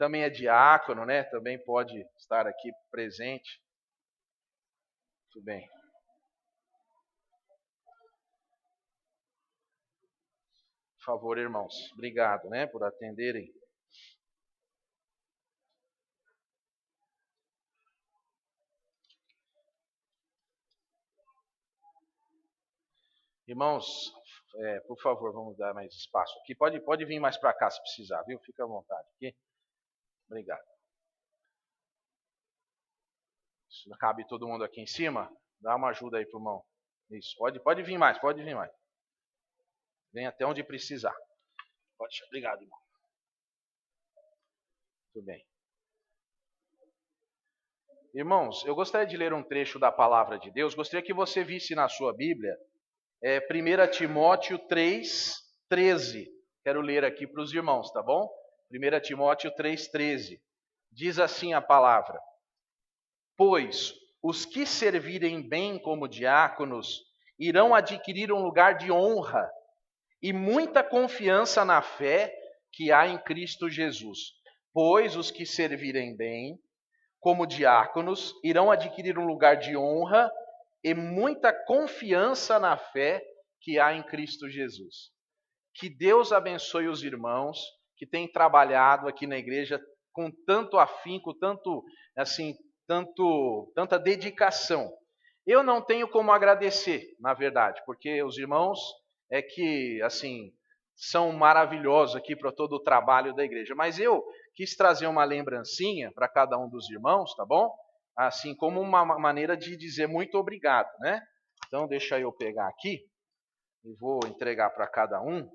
também é diácono, né? Também pode estar aqui presente. Tudo bem. Por favor, irmãos, obrigado, né, por atenderem. Irmãos, por favor, vamos dar mais espaço aqui. Pode vir mais para cá se precisar, viu? Fica à vontade aqui. Obrigado. Se não cabe todo mundo aqui em cima, dá uma ajuda aí pro irmão. Isso, pode vir mais, pode vir mais. Vem até onde precisar. Obrigado, irmão. Tudo bem. Irmãos, eu gostaria de ler um trecho da palavra de Deus. Gostaria que você visse na sua Bíblia, 1 Timóteo 3:13. Quero ler aqui para os irmãos, tá bom? 1 Timóteo 3:13. Diz assim a palavra: Pois os que servirem bem como diáconos irão adquirir um lugar de honra e muita confiança na fé que há em Cristo Jesus. Pois os que servirem bem como diáconos irão adquirir um lugar de honra e muita confiança na fé que há em Cristo Jesus. Que Deus abençoe os irmãos que têm trabalhado aqui na igreja com tanto afinco, tanta dedicação. Eu não tenho como agradecer, na verdade, porque os irmãos são maravilhosos aqui para todo o trabalho da igreja. Mas eu quis trazer uma lembrancinha para cada um dos irmãos, tá bom? Assim como uma maneira de dizer muito obrigado, né? Então deixa eu pegar aqui e vou entregar para cada um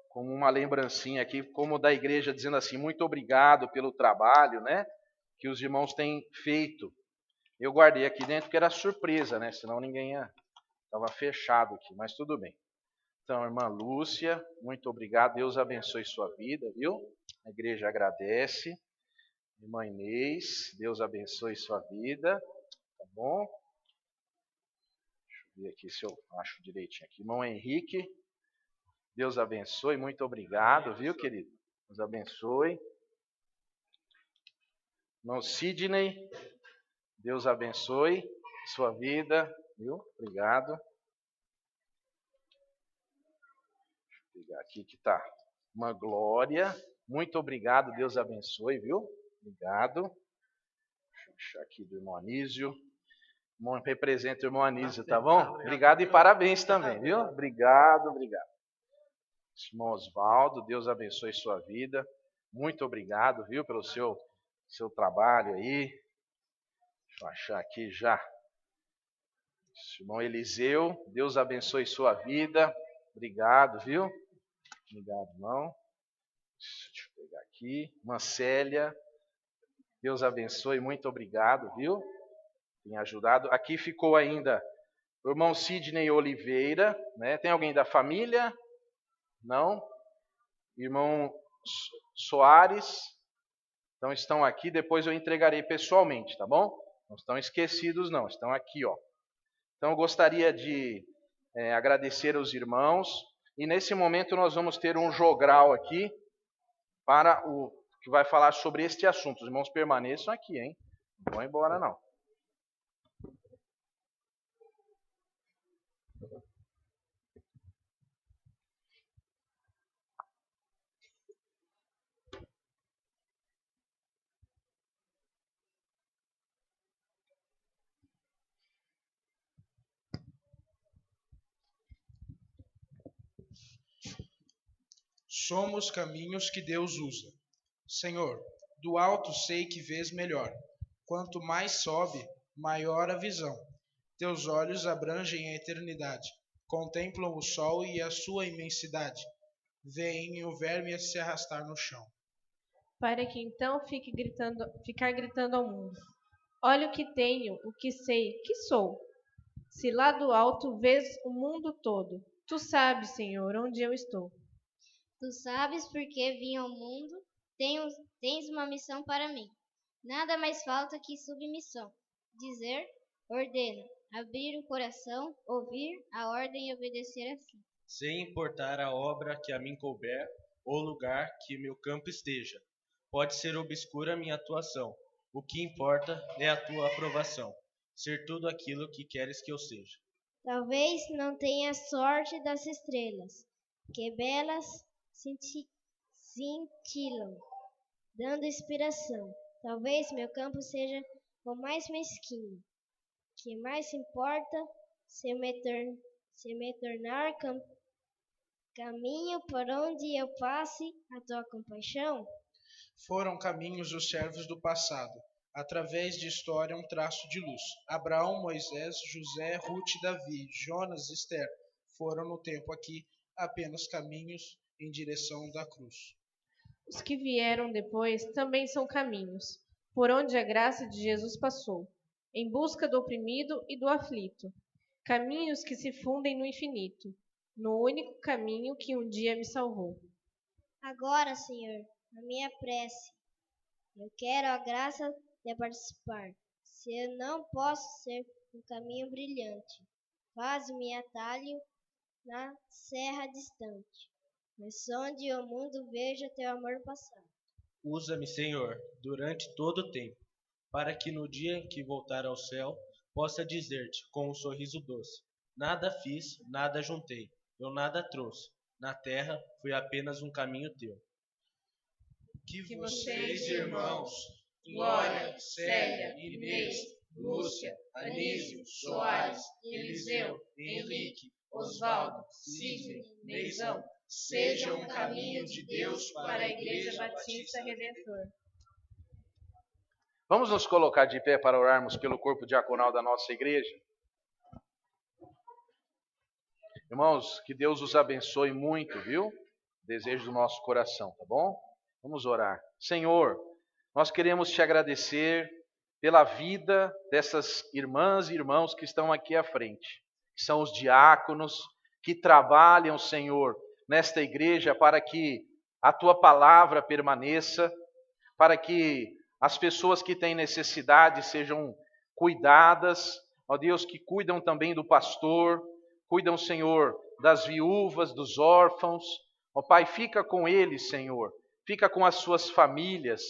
como uma lembrancinha aqui, como da igreja, dizendo assim, muito obrigado pelo trabalho, né? Que os irmãos têm feito. Eu guardei aqui dentro porque era surpresa, né? Senão ninguém ia... Estava fechado aqui, mas tudo bem. Então, irmã Lúcia, muito obrigado. Deus abençoe sua vida, viu? A igreja agradece. Irmã Inês, Deus abençoe sua vida. Tá bom? Deixa eu ver aqui se eu acho direitinho aqui. Irmão Henrique, Deus abençoe. Muito obrigado, viu, querido? Deus abençoe. Irmão Sidney, Deus abençoe sua vida, viu? Obrigado. Pegar aqui que está uma glória. Muito obrigado, Deus abençoe, viu? Obrigado. Deixa eu achar aqui do irmão Anísio. Representa o irmão Anísio, tá bom? Obrigado e parabéns também, viu? Obrigado. Irmão Osvaldo, Deus abençoe sua vida. Muito obrigado, viu, pelo seu trabalho aí. Deixa eu achar aqui já. Irmão Eliseu, Deus abençoe sua vida. Obrigado, viu? Obrigado, irmão. Deixa eu pegar aqui. Irmã Célia, Deus abençoe, muito obrigado, viu? Tem ajudado. Aqui ficou ainda o irmão Sidney Oliveira, né? Tem alguém da família? Não? Irmão Soares. Então estão aqui, depois eu entregarei pessoalmente, tá bom? Não estão esquecidos não, estão aqui, ó. Então eu gostaria de agradecer aos irmãos. E nesse momento nós vamos ter um jogral aqui para o que vai falar sobre este assunto. Os irmãos permaneçam aqui, hein? Não vão embora não. Somos caminhos que Deus usa. Senhor, do alto sei que vês melhor. Quanto mais sobe, maior a visão. Teus olhos abrangem a eternidade. Contemplam o sol e a sua imensidade. Veem o verme a se arrastar no chão. Para que então ficar gritando ao mundo. Olha o que tenho, o que sei, que sou. Se lá do alto vês o mundo todo, tu sabes, Senhor, onde eu estou. Tu sabes porque vim ao mundo, tens uma missão para mim. Nada mais falta que submissão. Dizer, ordena, abrir o coração, ouvir a ordem e obedecer assim. Sem importar a obra que a mim couber, ou lugar que meu campo esteja. Pode ser obscura a minha atuação. O que importa é a tua aprovação. Ser tudo aquilo que queres que eu seja. Talvez não tenha sorte das estrelas, que belas cintilam, dando inspiração. Talvez meu campo seja o mais mesquinho. Que mais importa se me tornar caminho por onde eu passe a tua compaixão? Foram caminhos os servos do passado, através de história um traço de luz. Abraão, Moisés, José, Ruth, Davi, Jonas, Esther foram no tempo aqui apenas caminhos em direção da cruz. Os que vieram depois também são caminhos, por onde a graça de Jesus passou, em busca do oprimido e do aflito. Caminhos que se fundem no infinito, no único caminho que um dia me salvou. Agora, Senhor, a minha prece, eu quero a graça de participar. Se eu não posso ser um caminho brilhante, faz-me atalho na serra distante, mas onde o mundo veja teu amor passar. Usa-me, Senhor, durante todo o tempo, para que no dia em que voltar ao céu, possa dizer-te com um sorriso doce: nada fiz, nada juntei, eu nada trouxe. Na terra fui apenas um caminho teu. Que vocês, irmãos, Glória, Célia, Inês, Lúcia, Anísio, Soares, Eliseu, Henrique, Osvaldo, Sidney, Neizão, sejam um caminho de Deus para a Igreja Batista Redentor. Vamos nos colocar de pé para orarmos pelo corpo diaconal da nossa igreja? Irmãos, que Deus os abençoe muito, viu? Desejo do nosso coração, tá bom? Vamos orar. Senhor, nós queremos te agradecer pela vida dessas irmãs e irmãos que estão aqui à frente, que são os diáconos, que trabalham, Senhor, nesta igreja para que a tua palavra permaneça, para que as pessoas que têm necessidade sejam cuidadas, ó Deus, que cuidam também do pastor, cuidam, Senhor, das viúvas, dos órfãos. Ó Pai, fica com eles, Senhor, fica com as suas famílias,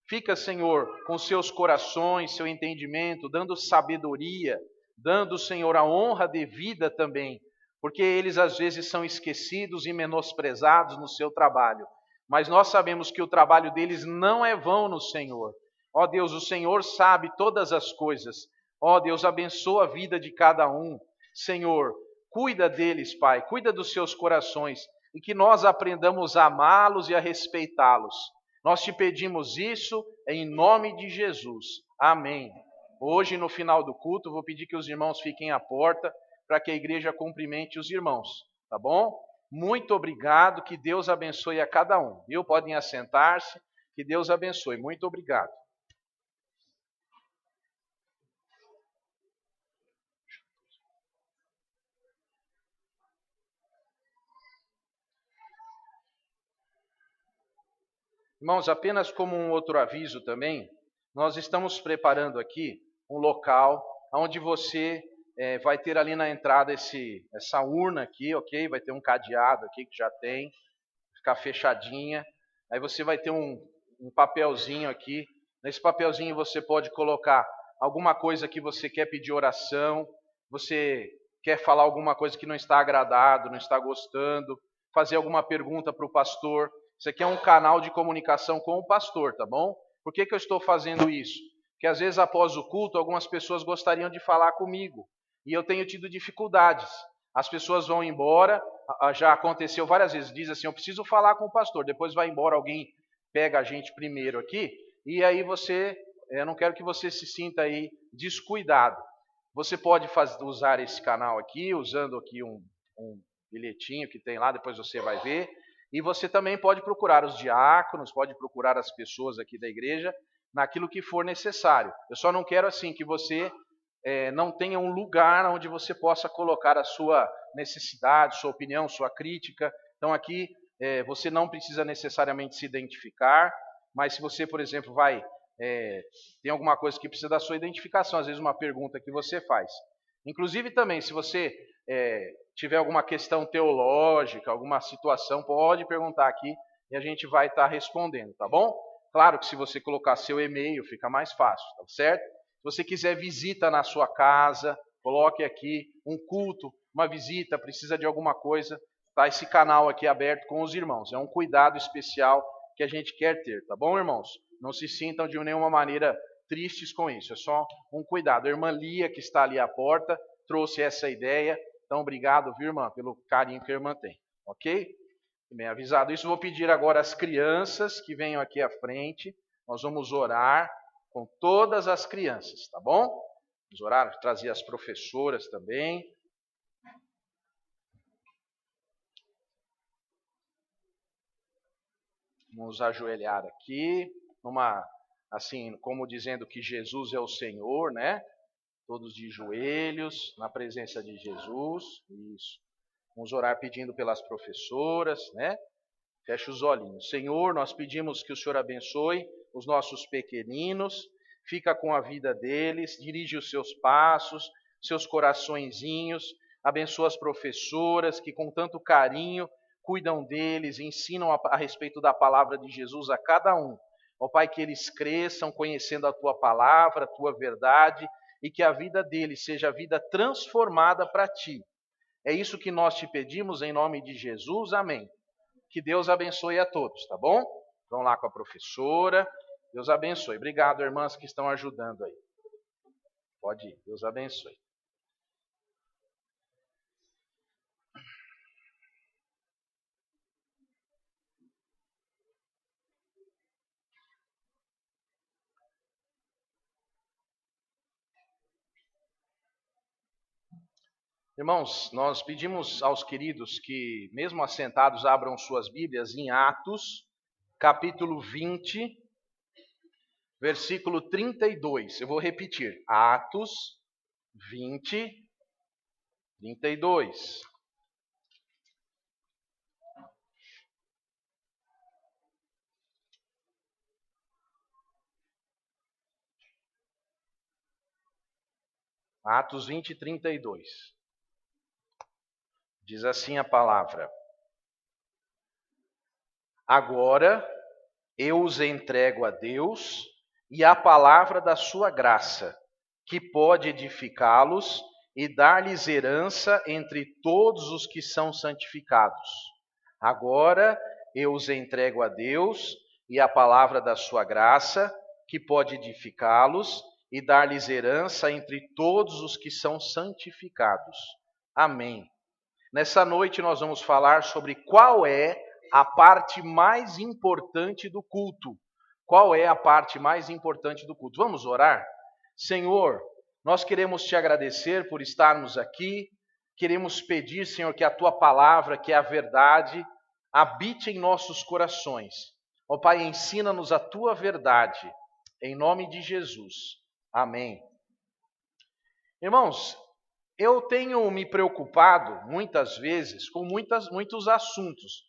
fica, Senhor, com seus corações, seu entendimento, dando sabedoria, dando, Senhor, a honra devida também, porque eles às vezes são esquecidos e menosprezados no seu trabalho. Mas nós sabemos que o trabalho deles não é vão no Senhor. Ó Deus, o Senhor sabe todas as coisas. Ó Deus, abençoa a vida de cada um. Senhor, cuida deles, Pai, cuida dos seus corações e que nós aprendamos a amá-los e a respeitá-los. Nós te pedimos isso em nome de Jesus. Amém. Hoje, no final do culto, vou pedir que os irmãos fiquem à porta para que a igreja cumprimente os irmãos, tá bom? Muito obrigado, que Deus abençoe a cada um, viu? Podem assentar-se, que Deus abençoe. Muito obrigado. Irmãos, apenas como um outro aviso também, nós estamos preparando aqui um local onde você vai ter ali na entrada essa urna aqui, ok? Vai ter um cadeado aqui que já tem, ficar fechadinha. Aí você vai ter um papelzinho aqui. Nesse papelzinho você pode colocar alguma coisa que você quer pedir oração, você quer falar alguma coisa que não está agradado, não está gostando, fazer alguma pergunta para o pastor. Isso aqui é um canal de comunicação com o pastor, tá bom? Por que eu estou fazendo isso? Porque às vezes após o culto algumas pessoas gostariam de falar comigo e eu tenho tido dificuldades. As pessoas vão embora, já aconteceu várias vezes, diz assim, eu preciso falar com o pastor, depois vai embora, alguém pega a gente primeiro aqui, e aí eu não quero que você se sinta aí descuidado. Você pode usar esse canal aqui, usando aqui um bilhetinho que tem lá, depois você vai ver, e você também pode procurar os diáconos, pode procurar as pessoas aqui da igreja, naquilo que for necessário. Eu só não quero assim que você não tenha um lugar onde você possa colocar a sua necessidade, sua opinião, sua crítica. Então aqui você não precisa necessariamente se identificar, mas se você, por exemplo, tem alguma coisa que precisa da sua identificação, às vezes uma pergunta que você faz. Inclusive também, se você tiver alguma questão teológica, alguma situação, pode perguntar aqui, e a gente vai estar respondendo, tá bom? Claro que se você colocar seu e-mail fica mais fácil, tá certo? Se você quiser visita na sua casa, coloque aqui um culto, uma visita, precisa de alguma coisa, tá esse canal aqui aberto com os irmãos. É um cuidado especial que a gente quer ter, tá bom, irmãos? Não se sintam de nenhuma maneira tristes com isso, é só um cuidado. A irmã Lia, que está ali à porta, trouxe essa ideia. Então, obrigado, viu, irmã, pelo carinho que a irmã tem, ok? Bem avisado isso, vou pedir agora às crianças que venham aqui à frente. Nós vamos orar com todas as crianças, tá bom? Vamos orar, trazer as professoras também. Vamos ajoelhar aqui, assim, como dizendo que Jesus é o Senhor, né? Todos de joelhos, na presença de Jesus. Isso. Vamos orar pedindo pelas professoras, né? Feche os olhinhos. Senhor, nós pedimos que o Senhor abençoe os nossos pequeninos, fica com a vida deles, dirige os seus passos, seus coraçõezinhos, abençoa as professoras que com tanto carinho cuidam deles, ensinam a respeito da palavra de Jesus a cada um. Ó Pai, que eles cresçam conhecendo a Tua palavra, a Tua verdade, e que a vida deles seja a vida transformada para Ti. É isso que nós te pedimos em nome de Jesus, amém. Que Deus abençoe a todos, tá bom? Vão lá com a professora, Deus abençoe. Obrigado, irmãs que estão ajudando aí. Pode ir, Deus abençoe. Irmãos, nós pedimos aos queridos que, mesmo assentados, abram suas Bíblias em Atos, capítulo 20, versículo 32. Eu vou repetir. Atos 20, 32. Atos 20, 32. Diz assim a palavra: agora eu os entrego a Deus e à palavra da sua graça, que pode edificá-los e dar-lhes herança entre todos os que são santificados. Agora eu os entrego a Deus e à palavra da sua graça, que pode edificá-los e dar-lhes herança entre todos os que são santificados. Amém. Nessa noite nós vamos falar sobre qual é a parte mais importante do culto. Qual é a parte mais importante do culto? Vamos orar? Senhor, nós queremos te agradecer por estarmos aqui. Queremos pedir, Senhor, que a tua palavra, que é a verdade, habite em nossos corações. Ó Pai, ensina-nos a tua verdade. Em nome de Jesus. Amém. Irmãos, eu tenho me preocupado muitas vezes com muitos assuntos.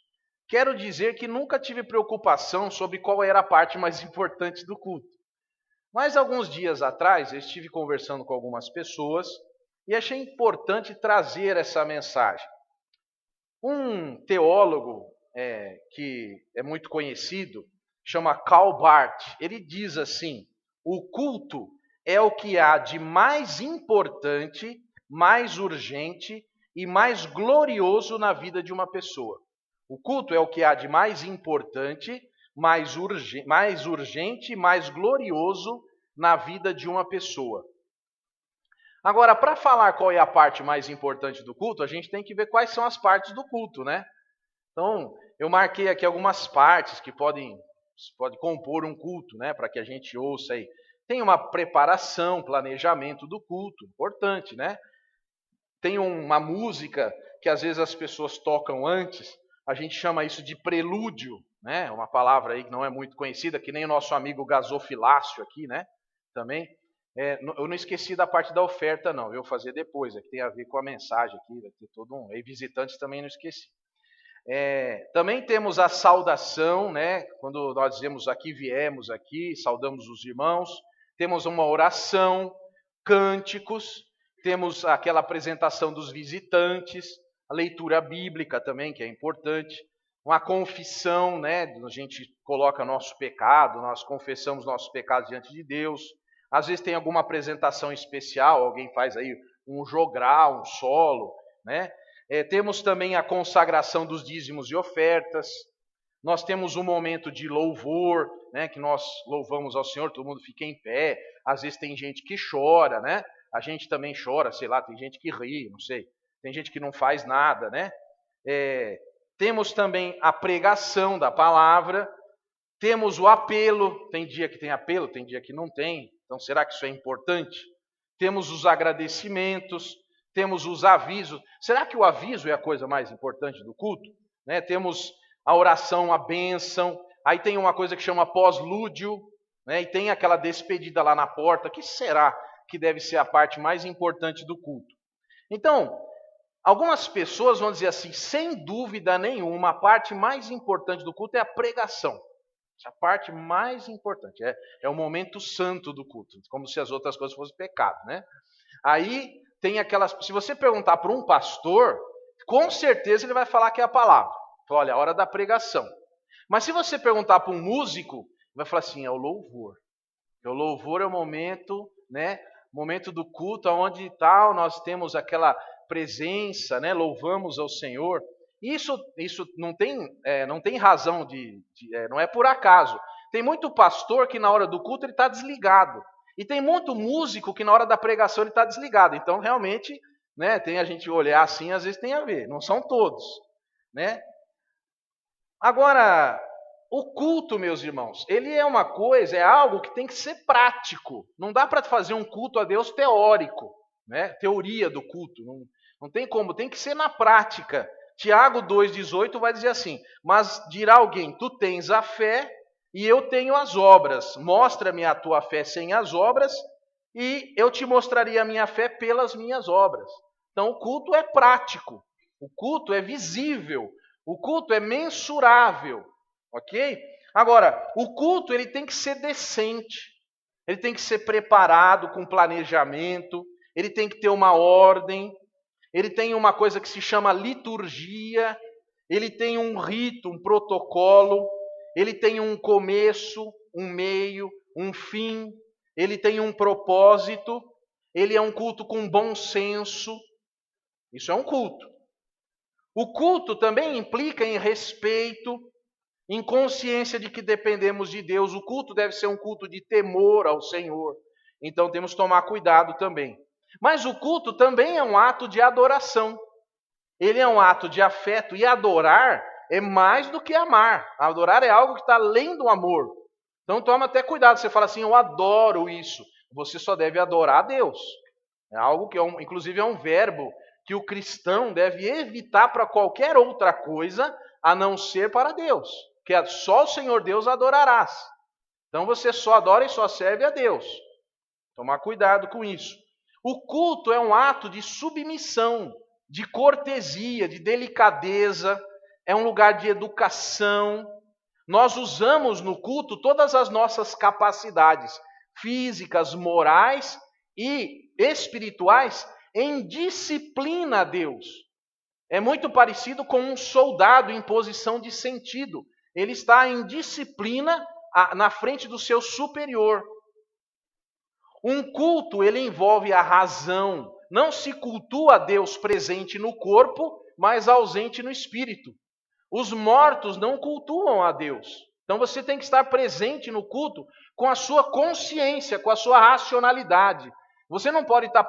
Quero dizer que nunca tive preocupação sobre qual era a parte mais importante do culto. Mas alguns dias atrás eu estive conversando com algumas pessoas e achei importante trazer essa mensagem. Um teólogo que é muito conhecido, chama Karl Barth, ele diz assim: o culto é o que há de mais importante, mais urgente e mais glorioso na vida de uma pessoa. O culto é o que há de mais importante, mais urgente e mais glorioso na vida de uma pessoa. Agora, para falar qual é a parte mais importante do culto, a gente tem que ver quais são as partes do culto, né? Então, eu marquei aqui algumas partes que podem compor um culto, né? Para que a gente ouça aí. Tem uma preparação, planejamento do culto, importante, né? Tem uma música que às vezes as pessoas tocam antes, a gente chama isso de prelúdio, né? Uma palavra aí que não é muito conhecida, que nem o nosso amigo gasofilácio aqui, né? Também. Eu não esqueci da parte da oferta, não. Eu vou fazer depois, que tem a ver com a mensagem aqui, vai ter todo um. E visitantes também não esqueci. Também temos a saudação, né? Quando nós dizemos aqui, viemos aqui, saudamos os irmãos. Temos uma oração, cânticos, temos aquela apresentação dos visitantes, a leitura bíblica também, que é importante. uma confissão, né? A gente coloca nosso pecado, nós confessamos nossos pecados diante de Deus. Às vezes tem alguma apresentação especial, alguém faz aí um jogral, um solo, né? Temos também a consagração dos dízimos e ofertas. Nós temos um momento de louvor, né? Que nós louvamos ao Senhor, todo mundo fica em pé. Às vezes tem gente que chora, né? A gente também chora, sei lá, tem gente que ri, não sei. Tem gente que não faz nada, né? Temos também a pregação da palavra, temos o apelo, tem dia que tem apelo, tem dia que não tem, então será que isso é importante? Temos os agradecimentos, temos os avisos, será que o aviso é a coisa mais importante do culto? Né? Temos a oração, a bênção, aí tem uma coisa que chama pós-lúdio, né? E tem aquela despedida lá na porta, que será que deve ser a parte mais importante do culto? Então, algumas pessoas vão dizer assim, sem dúvida nenhuma, a parte mais importante do culto é a pregação. Essa parte mais importante, é o momento santo do culto, como se as outras coisas fossem pecado, né? Aí tem aquelas, se você perguntar para um pastor, com certeza ele vai falar que é a palavra. Então, olha, a hora da pregação. Mas se você perguntar para um músico, ele vai falar assim, é o louvor. O louvor é o momento, né? Momento do culto, onde tal, nós temos aquela presença, né? Louvamos ao Senhor. Isso não tem razão não é por acaso. Tem muito pastor que na hora do culto ele está desligado. E tem muito músico que na hora da pregação ele está desligado. Então, realmente, né, tem a gente olhar assim, às vezes tem a ver. Não são todos, né? Agora, o culto, meus irmãos, ele é uma coisa, é algo que tem que ser prático. Não dá para fazer um culto a Deus teórico, né? Teoria do culto. Não tem como, tem que ser na prática. Tiago 2,18 vai dizer assim, mas dirá alguém, tu tens a fé e eu tenho as obras. Mostra-me a tua fé sem as obras e eu te mostraria a minha fé pelas minhas obras. Então o culto é prático, o culto é visível, o culto é mensurável, ok? Agora, o culto ele tem que ser decente, ele tem que ser preparado com planejamento, ele tem que ter uma ordem, ele tem uma coisa que se chama liturgia, ele tem um rito, um protocolo, ele tem um começo, um meio, um fim, ele tem um propósito, ele é um culto com bom senso. Isso é um culto. O culto também implica em respeito, em consciência de que dependemos de Deus. O culto deve ser um culto de temor ao Senhor. Então temos que tomar cuidado também. Mas o culto também é um ato de adoração. Ele é um ato de afeto. E adorar é mais do que amar. Adorar é algo que está além do amor. Então toma até cuidado. Você fala assim, eu adoro isso. Você só deve adorar a Deus. É algo que, inclusive, é um verbo que o cristão deve evitar para qualquer outra coisa, a não ser para Deus. Que só o Senhor Deus adorarás. Então você só adora e só serve a Deus. Tomar cuidado com isso. O culto é um ato de submissão, de cortesia, de delicadeza, é um lugar de educação. Nós usamos no culto todas as nossas capacidades físicas, morais e espirituais em disciplina a Deus. É muito parecido com um soldado em posição de sentido. Ele está em disciplina na frente do seu superior. Um culto, ele envolve a razão. Não se cultua a Deus presente no corpo, mas ausente no espírito. Os mortos não cultuam a Deus. Então você tem que estar presente no culto com a sua consciência, com a sua racionalidade. Você não pode estar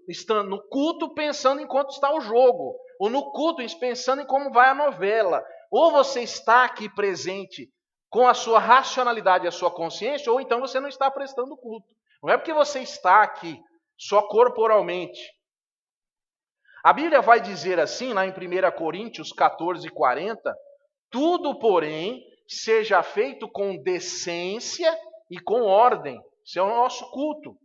estando no culto pensando enquanto está o jogo, ou no culto pensando em como vai a novela. Ou você está aqui presente com a sua racionalidade e a sua consciência, ou então você não está prestando culto. Não é porque você está aqui só corporalmente. A Bíblia vai dizer assim, lá em 1 Coríntios 14:40, tudo, porém, seja feito com decência e com ordem. Isso é o nosso culto.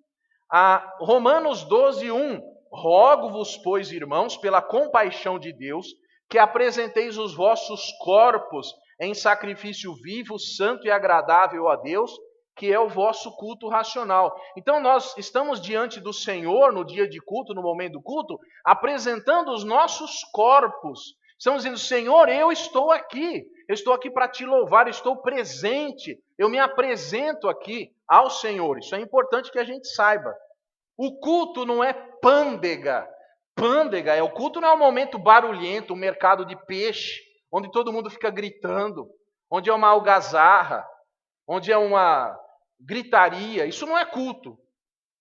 Romanos 12:1, rogo-vos, pois, irmãos, pela compaixão de Deus, que apresenteis os vossos corpos em sacrifício vivo, santo e agradável a Deus, que é o vosso culto racional. Então nós estamos diante do Senhor no dia de culto, no momento do culto, apresentando os nossos corpos. Estamos dizendo, Senhor, eu estou aqui para te louvar, eu estou presente, eu me apresento aqui ao Senhor. Isso é importante que a gente saiba. O culto não é pândega. Pândega, o culto não é um momento barulhento, um mercado de peixe, onde todo mundo fica gritando, onde é uma algazarra, onde é uma gritaria. Isso não é culto.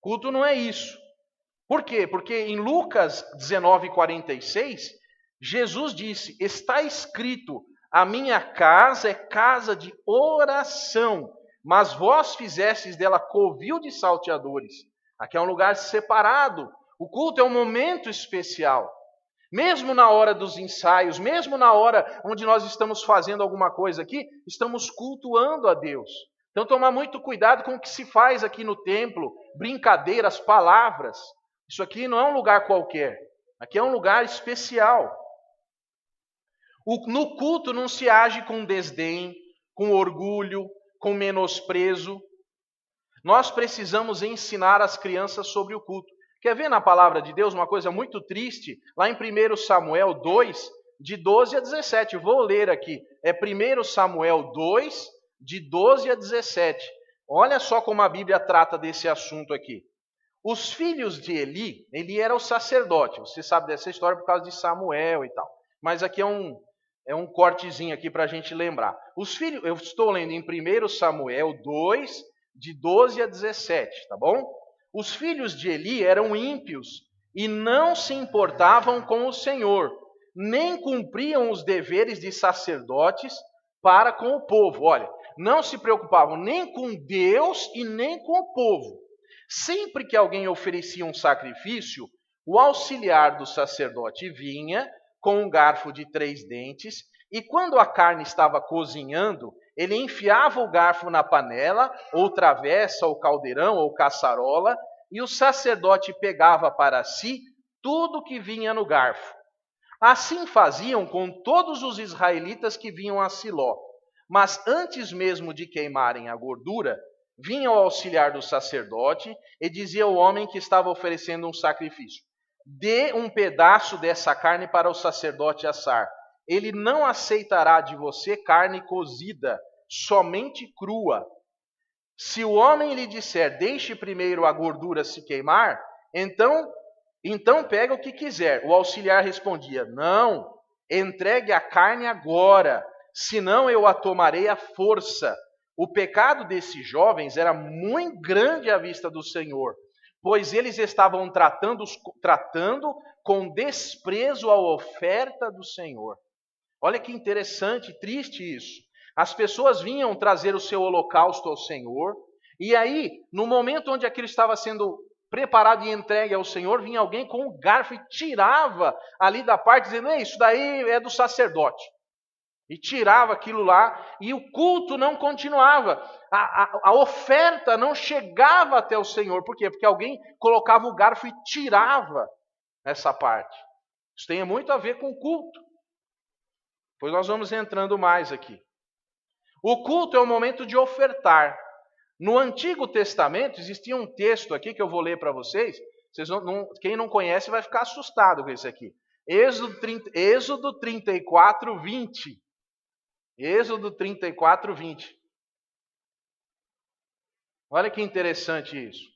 Culto não é isso. Por quê? Porque em Lucas 19:46, Jesus disse, está escrito, a minha casa é casa de oração, mas vós fizestes dela covil de salteadores. Aqui é um lugar separado. O culto é um momento especial. Mesmo na hora dos ensaios, mesmo na hora onde nós estamos fazendo alguma coisa aqui, estamos cultuando a Deus. Então, tomar muito cuidado com o que se faz aqui no templo, brincadeiras, palavras. Isso aqui não é um lugar qualquer. Aqui é um lugar especial. No culto não se age com desdém, com orgulho, com menosprezo. Nós precisamos ensinar as crianças sobre o culto. Quer ver na palavra de Deus uma coisa muito triste? Lá em 1 Samuel 2, de 12 a 17. Vou ler aqui. É 1 Samuel 2, de 12 a 17. Olha só como a Bíblia trata desse assunto aqui. Os filhos de Eli era o sacerdote. Você sabe dessa história por causa de Samuel e tal. Mas aqui é um cortezinho aqui para a gente lembrar. Os filhos, eu estou lendo em 1 Samuel 2, de 12 a 17, tá bom? Os filhos de Eli eram ímpios e não se importavam com o Senhor, nem cumpriam os deveres de sacerdotes para com o povo. Olha, não se preocupavam nem com Deus e nem com o povo. Sempre que alguém oferecia um sacrifício, o auxiliar do sacerdote vinha com um garfo de 3 dentes, e quando a carne estava cozinhando, ele enfiava o garfo na panela, ou travessa, ou caldeirão, ou caçarola, e o sacerdote pegava para si tudo que vinha no garfo. Assim faziam com todos os israelitas que vinham a Siló. Mas antes mesmo de queimarem a gordura, vinha o auxiliar do sacerdote e dizia ao homem que estava oferecendo um sacrifício: dê um pedaço dessa carne para o sacerdote assar. Ele não aceitará de você carne cozida, somente crua. Se o homem lhe disser, deixe primeiro a gordura se queimar, então pega o que quiser. O auxiliar respondia, não, entregue a carne agora, senão eu a tomarei à força. O pecado desses jovens era muito grande à vista do Senhor, pois eles estavam tratando com desprezo a oferta do Senhor. Olha que interessante, triste isso. As pessoas vinham trazer o seu holocausto ao Senhor, e aí, no momento onde aquilo estava sendo preparado e entregue ao Senhor, vinha alguém com um garfo e tirava ali da parte, dizendo, isso daí é do sacerdote. E tirava aquilo lá, e o culto não continuava. A oferta não chegava até o Senhor. Por quê? Porque alguém colocava o garfo e tirava essa parte. Isso tem muito a ver com o culto. Pois nós vamos entrando mais aqui. O culto é o momento de ofertar. No Antigo Testamento existia um texto aqui que eu vou ler para vocês. Quem não conhece vai ficar assustado com isso aqui. Êxodo 34, 20. Êxodo 34, 20. Olha que interessante isso.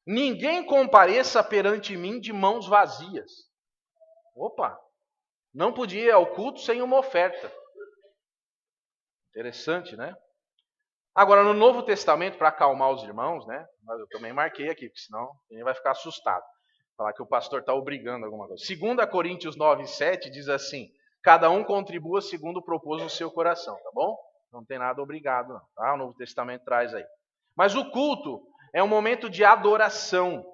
Ninguém compareça perante mim de mãos vazias. Opa! Não podia ir ao culto sem uma oferta. Interessante, né? Agora, no Novo Testamento, para acalmar os irmãos, né? Mas eu também marquei aqui, porque senão ele vai ficar assustado. Falar que o pastor está obrigando alguma coisa. 2 Coríntios 9, 7 diz assim, cada um contribua segundo propôs no seu coração, tá bom? Não tem nada obrigado, não. Tá? O Novo Testamento traz aí. Mas o culto é um momento de adoração.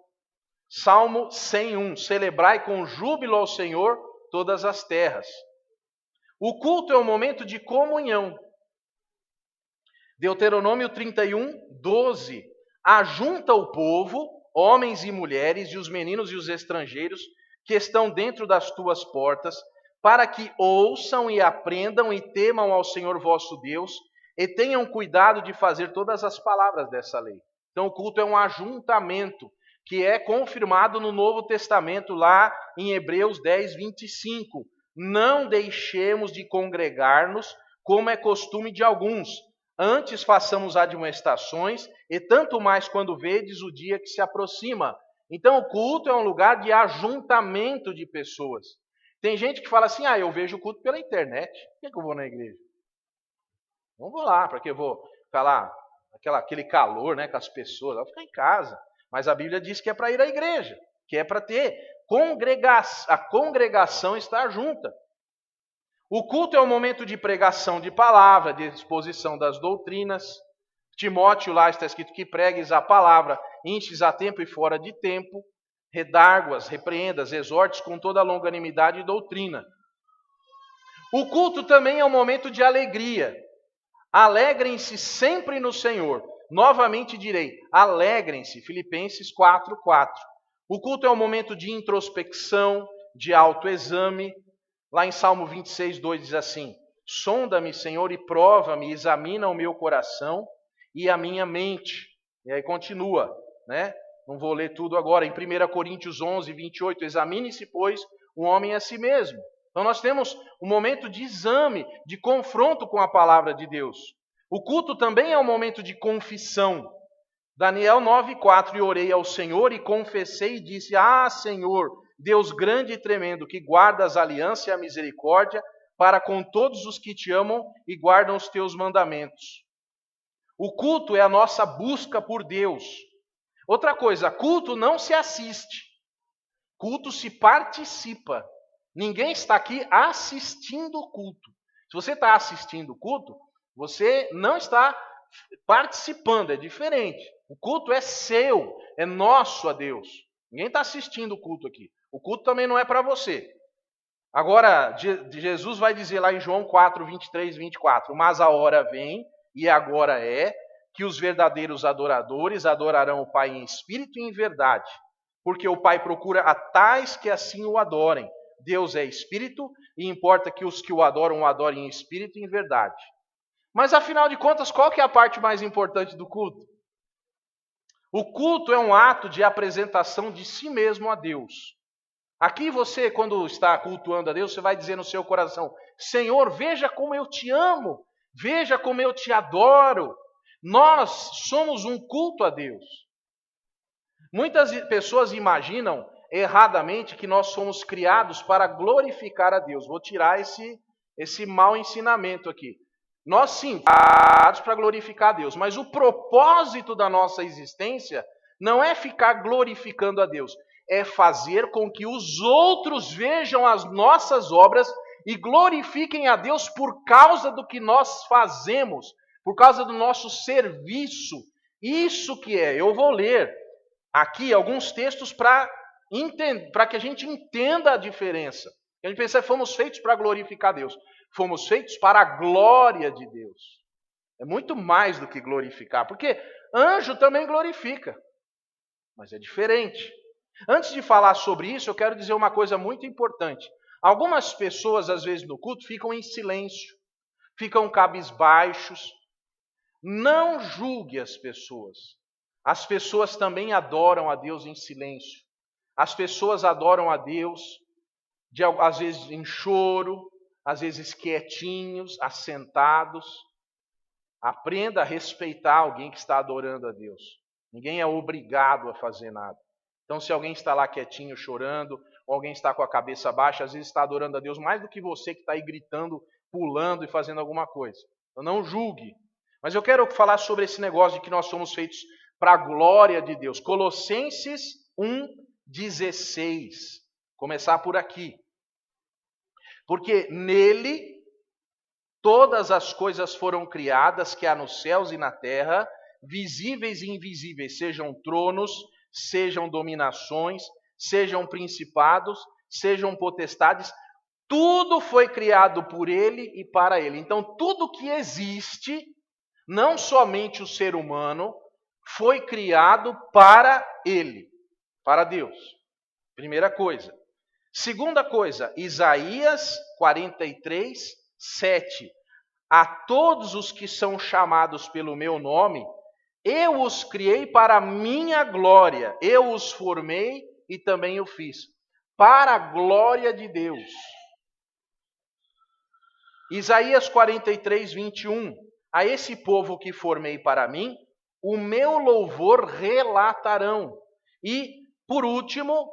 Salmo 101, celebrai com júbilo ao Senhor todas as terras. O culto é um momento de comunhão. Deuteronômio 31, 12. Ajunta o povo, homens e mulheres, e os meninos e os estrangeiros, que estão dentro das tuas portas, para que ouçam e aprendam e temam ao Senhor vosso Deus, e tenham cuidado de fazer todas as palavras dessa lei. Então o culto é um ajuntamento que é confirmado no Novo Testamento, lá em Hebreus 10, 25. Não deixemos de congregar-nos, como é costume de alguns. Antes façamos admoestações, e tanto mais quando vedes o dia que se aproxima. Então, o culto é um lugar de ajuntamento de pessoas. Tem gente que fala assim, eu vejo o culto pela internet. Por que eu vou na igreja? Não vou lá, para que eu vou ficar lá, aquele calor, né, com as pessoas, eu vou ficar em casa. Mas a Bíblia diz que é para ir à igreja, que é para ter a congregação estar junta. O culto é um momento de pregação de palavra, de exposição das doutrinas. Timóteo lá está escrito que pregues a palavra, enches a tempo e fora de tempo, redarguas, repreendas, exortes com toda a longanimidade e doutrina. O culto também é um momento de alegria. Alegrem-se sempre no Senhor. Novamente direi, alegrem-se. Filipenses 4:4. O culto é um momento de introspecção, de autoexame. Lá em Salmo 26:2 diz assim, sonda-me, Senhor, e prova-me, examina o meu coração e a minha mente. E aí continua, né? Não vou ler tudo agora. Em 1 Coríntios 11:28, examine-se, pois, o homem a si mesmo. Então nós temos um momento de exame, de confronto com a palavra de Deus. O culto também é um momento de confissão. Daniel 9:4, e orei ao Senhor e confessei e disse, Senhor, Deus grande e tremendo, que guardas a aliança e a misericórdia para com todos os que te amam e guardam os teus mandamentos. O culto é a nossa busca por Deus. Outra coisa, culto não se assiste. Culto se participa. Ninguém está aqui assistindo o culto. Se você está assistindo o culto, você não está participando, é diferente. O culto é seu, é nosso a Deus. Ninguém está assistindo o culto aqui. O culto também não é para você. Agora, Jesus vai dizer lá em João 4:23-24, mas a hora vem, e agora é, que os verdadeiros adoradores adorarão o Pai em espírito e em verdade, porque o Pai procura a tais que assim o adorem. Deus é espírito e importa que os que o adorem em espírito e em verdade. Mas afinal de contas, qual que é a parte mais importante do culto? O culto é um ato de apresentação de si mesmo a Deus. Aqui você, quando está cultuando a Deus, você vai dizer no seu coração, Senhor, veja como eu te amo, veja como eu te adoro. Nós somos um culto a Deus. Muitas pessoas imaginam erradamente que nós somos criados para glorificar a Deus. Vou tirar esse mau ensinamento aqui. Nós sim, criados para glorificar a Deus, mas o propósito da nossa existência não é ficar glorificando a Deus, é fazer com que os outros vejam as nossas obras e glorifiquem a Deus por causa do que nós fazemos, por causa do nosso serviço. Isso que é. Eu vou ler aqui alguns textos para que a gente entenda a diferença. A gente pensa que fomos feitos para glorificar Deus. Fomos feitos para a glória de Deus. É muito mais do que glorificar, porque anjo também glorifica, mas é diferente. Antes de falar sobre isso, eu quero dizer uma coisa muito importante. Algumas pessoas, às vezes, no culto, ficam em silêncio, ficam cabisbaixos. Não julgue as pessoas. As pessoas também adoram a Deus em silêncio. As pessoas adoram a Deus, às vezes em choro, às vezes quietinhos, assentados. Aprenda a respeitar alguém que está adorando a Deus. Ninguém é obrigado a fazer nada. Então, se alguém está lá quietinho, chorando, ou alguém está com a cabeça baixa, às vezes está adorando a Deus mais do que você que está aí gritando, pulando e fazendo alguma coisa. Então, não julgue. Mas eu quero falar sobre esse negócio de que nós somos feitos para a glória de Deus. Colossenses 1:16. Começar por aqui. Porque nele todas as coisas foram criadas, que há nos céus e na terra, visíveis e invisíveis, sejam tronos, sejam dominações, sejam principados, sejam potestades, tudo foi criado por ele e para ele. Então, tudo que existe, não somente o ser humano, foi criado para ele, para Deus. Primeira coisa. Segunda coisa, Isaías 43:7. A todos os que são chamados pelo meu nome, Eu os criei para a minha glória. Eu os formei e também o fiz. Para a glória de Deus. Isaías 43, 21. A esse povo que formei para mim, o meu louvor relatarão. E, por último,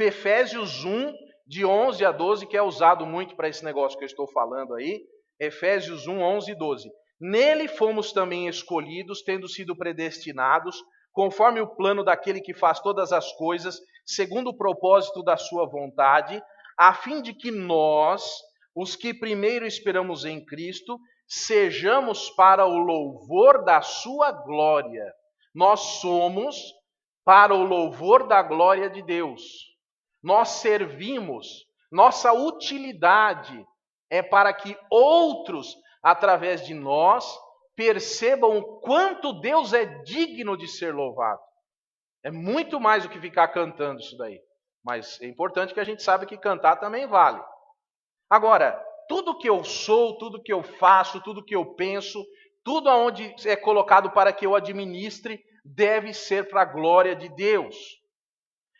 Efésios 1, de 11 a 12, que é usado muito para esse negócio que eu estou falando aí. Efésios 1, 11 e 12. Nele fomos também escolhidos, tendo sido predestinados, conforme o plano daquele que faz todas as coisas, segundo o propósito da sua vontade, a fim de que nós, os que primeiro esperamos em Cristo, sejamos para o louvor da sua glória. Nós somos para o louvor da glória de Deus. Nós servimos, nossa utilidade é para que outros, através de nós, percebam o quanto Deus é digno de ser louvado. É muito mais do que ficar cantando isso daí. Mas é importante que a gente saiba que cantar também vale. Agora, tudo que eu sou, tudo que eu faço, tudo que eu penso, tudo aonde é colocado para que eu administre, deve ser para a glória de Deus.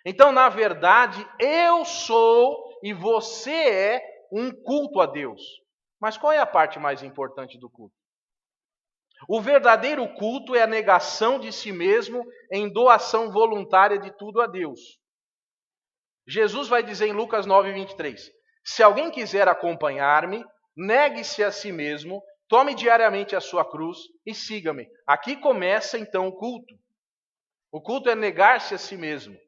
Então, na verdade, eu sou e você é um culto a Deus. Mas qual é a parte mais importante do culto? O verdadeiro culto é a negação de si mesmo em doação voluntária de tudo a Deus. Jesus vai dizer em Lucas 9, 23, se alguém quiser acompanhar-me, negue-se a si mesmo, tome diariamente a sua cruz e siga-me. Aqui começa então o culto. O culto é negar-se a si mesmo,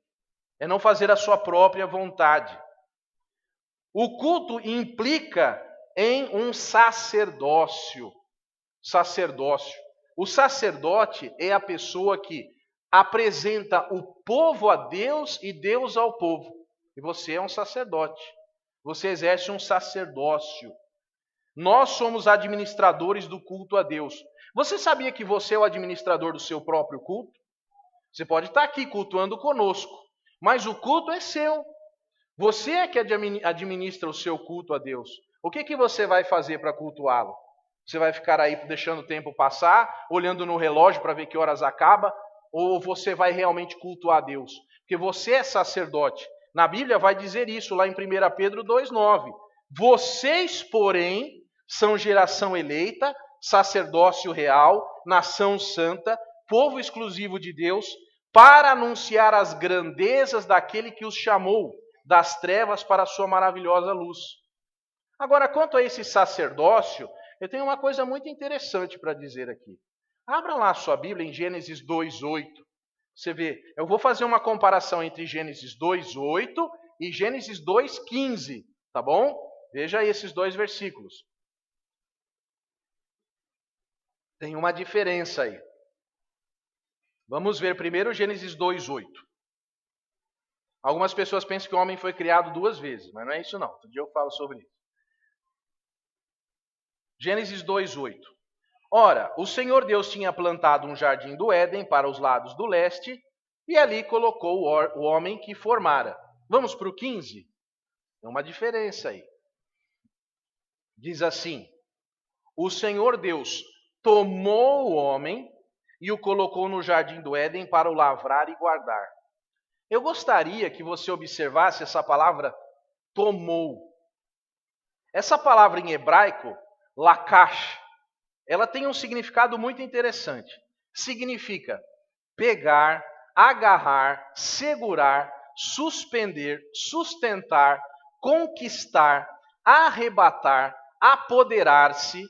é não fazer a sua própria vontade. O culto implica em um sacerdócio. O sacerdote é a pessoa que apresenta o povo a Deus e Deus ao povo. E você é um sacerdote. Você exerce um sacerdócio. Nós somos administradores do culto a Deus. Você sabia que você é o administrador do seu próprio culto? Você pode estar aqui cultuando conosco, mas o culto é seu. Você é que administra o seu culto a Deus. O que você vai fazer para cultuá-lo? Você vai ficar aí deixando o tempo passar, olhando no relógio para ver que horas acaba? Ou você vai realmente cultuar a Deus? Porque você é sacerdote. Na Bíblia vai dizer isso lá em 1 Pedro 2,9. Vocês, porém, são geração eleita, sacerdócio real, nação santa, povo exclusivo de Deus, para anunciar as grandezas daquele que os chamou das trevas para a sua maravilhosa luz. Agora, quanto a esse sacerdócio, eu tenho uma coisa muito interessante para dizer aqui. Abra lá a sua Bíblia em Gênesis 2:8. Você vê, eu vou fazer uma comparação entre Gênesis 2:8 e Gênesis 2:15, tá bom? Veja esses dois versículos. Tem uma diferença aí. Vamos ver primeiro Gênesis 2:8. Algumas pessoas pensam que o homem foi criado duas vezes, mas não é isso não. Outro dia eu falo sobre isso. Gênesis 2:8. Ora, o Senhor Deus tinha plantado um jardim do Éden para os lados do leste, e ali colocou o homem que formara. Vamos para o 15? Tem uma diferença aí. Diz assim, o Senhor Deus tomou o homem e o colocou no jardim do Éden para o lavrar e guardar. Eu gostaria que você observasse essa palavra tomou. Essa palavra em hebraico, lakash, ela tem um significado muito interessante. Significa pegar, agarrar, segurar, suspender, sustentar, conquistar, arrebatar, apoderar-se,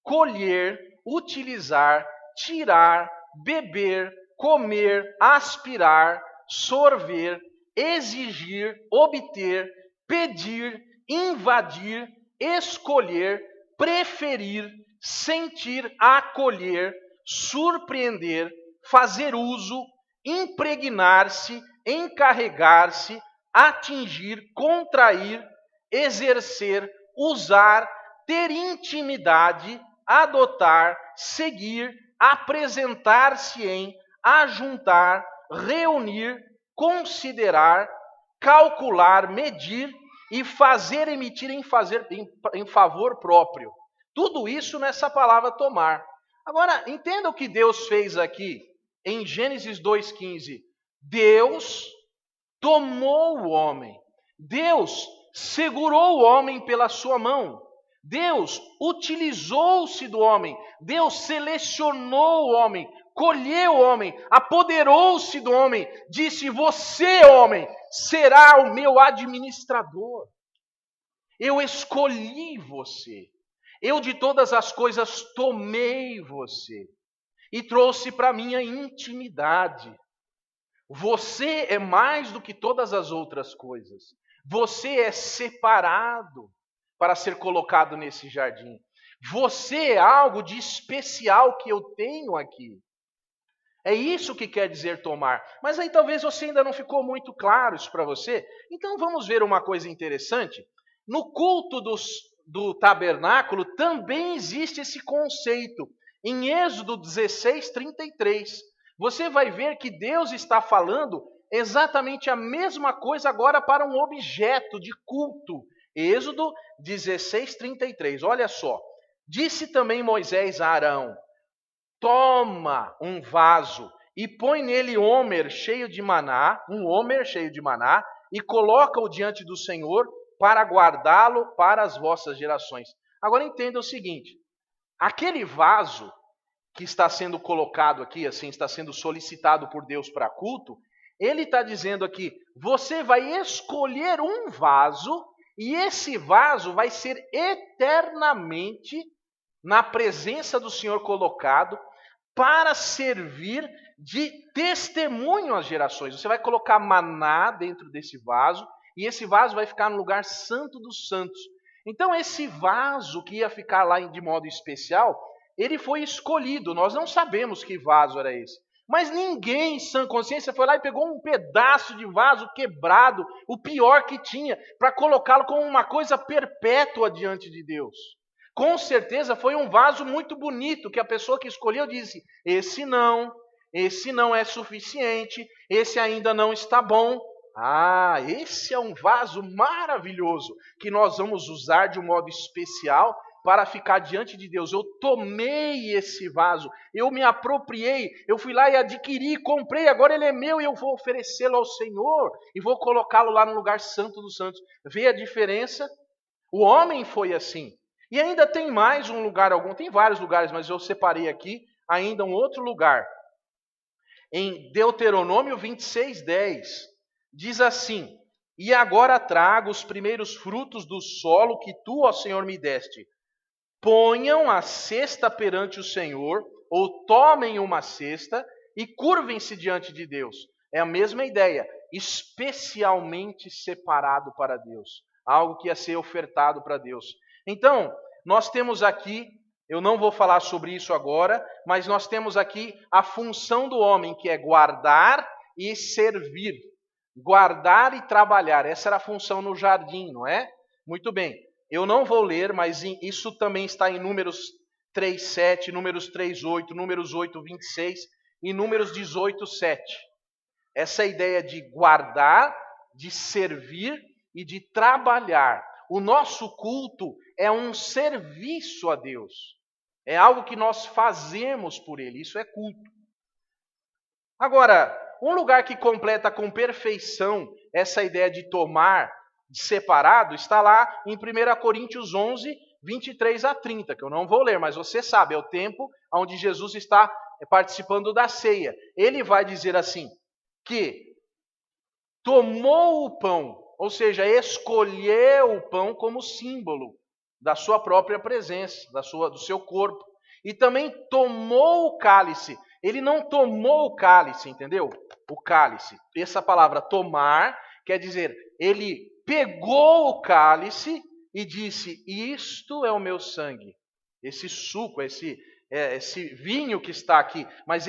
colher, utilizar, tirar, beber, comer, aspirar, sorver, exigir, obter, pedir, invadir, escolher, preferir, sentir, acolher, surpreender, fazer uso, impregnar-se, encarregar-se, atingir, contrair, exercer, usar, ter intimidade, adotar, seguir, apresentar-se em, ajuntar, reunir, considerar, calcular, medir e fazer emitir em favor próprio. Tudo isso nessa palavra tomar. Agora, entenda o que Deus fez aqui em Gênesis 2,15, Deus tomou o homem. Deus segurou o homem pela sua mão. Deus utilizou-se do homem. Deus selecionou o homem, colheu o homem, apoderou-se do homem. Disse: você, homem, será o meu administrador. Eu escolhi você. Eu de todas as coisas tomei você e trouxe para minha intimidade. Você é mais do que todas as outras coisas. Você é separado para ser colocado nesse jardim. Você é algo de especial que eu tenho aqui. É isso que quer dizer tomar. Mas aí talvez você ainda não ficou muito claro isso para você. Então vamos ver uma coisa interessante. No culto do tabernáculo também existe esse conceito. Em Êxodo 16:33, você vai ver que Deus está falando exatamente a mesma coisa agora para um objeto de culto. Êxodo 16:33, olha só. Disse também Moisés a Arão: toma um vaso e põe nele um homer cheio de maná, e coloca-o diante do Senhor para guardá-lo para as vossas gerações. Agora entenda o seguinte, aquele vaso que está sendo colocado aqui, assim, está sendo solicitado por Deus para culto, ele está dizendo aqui, você vai escolher um vaso, e esse vaso vai ser eternamente na presença do Senhor colocado, para servir de testemunho às gerações. Você vai colocar maná dentro desse vaso, e esse vaso vai ficar no lugar santo dos santos. Então esse vaso que ia ficar lá de modo especial, ele foi escolhido. Nós não sabemos que vaso era esse. Mas ninguém em sã consciência foi lá e pegou um pedaço de vaso quebrado, o pior que tinha, para colocá-lo como uma coisa perpétua diante de Deus. Com certeza foi um vaso muito bonito, que a pessoa que escolheu disse, esse não é suficiente, esse ainda não está bom. Ah, esse é um vaso maravilhoso, que nós vamos usar de um modo especial para ficar diante de Deus. Eu tomei esse vaso, eu me apropriei, eu fui lá e adquiri, comprei, agora ele é meu e eu vou oferecê-lo ao Senhor e vou colocá-lo lá no lugar santo dos santos. Vê a diferença? O homem foi assim. E ainda tem mais um lugar, tem vários lugares, mas eu separei aqui ainda um outro lugar. Em Deuteronômio 26:10, diz assim, e agora trago os primeiros frutos do solo que tu, ó Senhor, me deste. Ponham a cesta perante o Senhor, ou tomem uma cesta e curvem-se diante de Deus. É a mesma ideia, especialmente separado para Deus. Algo que ia ser ofertado para Deus. Então, nós temos aqui, eu não vou falar sobre isso agora, mas nós temos aqui a função do homem, que é guardar e servir. Guardar e trabalhar, essa era a função no jardim, não é? Muito bem, eu não vou ler, mas isso também está em Números 3:7, Números 3:8, Números 8:26 e Números 18:7. Essa ideia de guardar, de servir e de trabalhar. O nosso culto é um serviço a Deus. É algo que nós fazemos por Ele. Isso é culto. Agora, um lugar que completa com perfeição essa ideia de tomar separado está lá em 1 Coríntios 11, 23 a 30, que eu não vou ler, mas você sabe, é o tempo onde Jesus está participando da ceia. Ele vai dizer assim, que tomou o pão, ou seja, escolheu o pão como símbolo da sua própria presença, do seu corpo. E também tomou o cálice. Ele não tomou o cálice, entendeu? O cálice. Essa palavra tomar quer dizer, ele pegou o cálice e disse, isto é o meu sangue. Esse suco, esse vinho que está aqui. Mas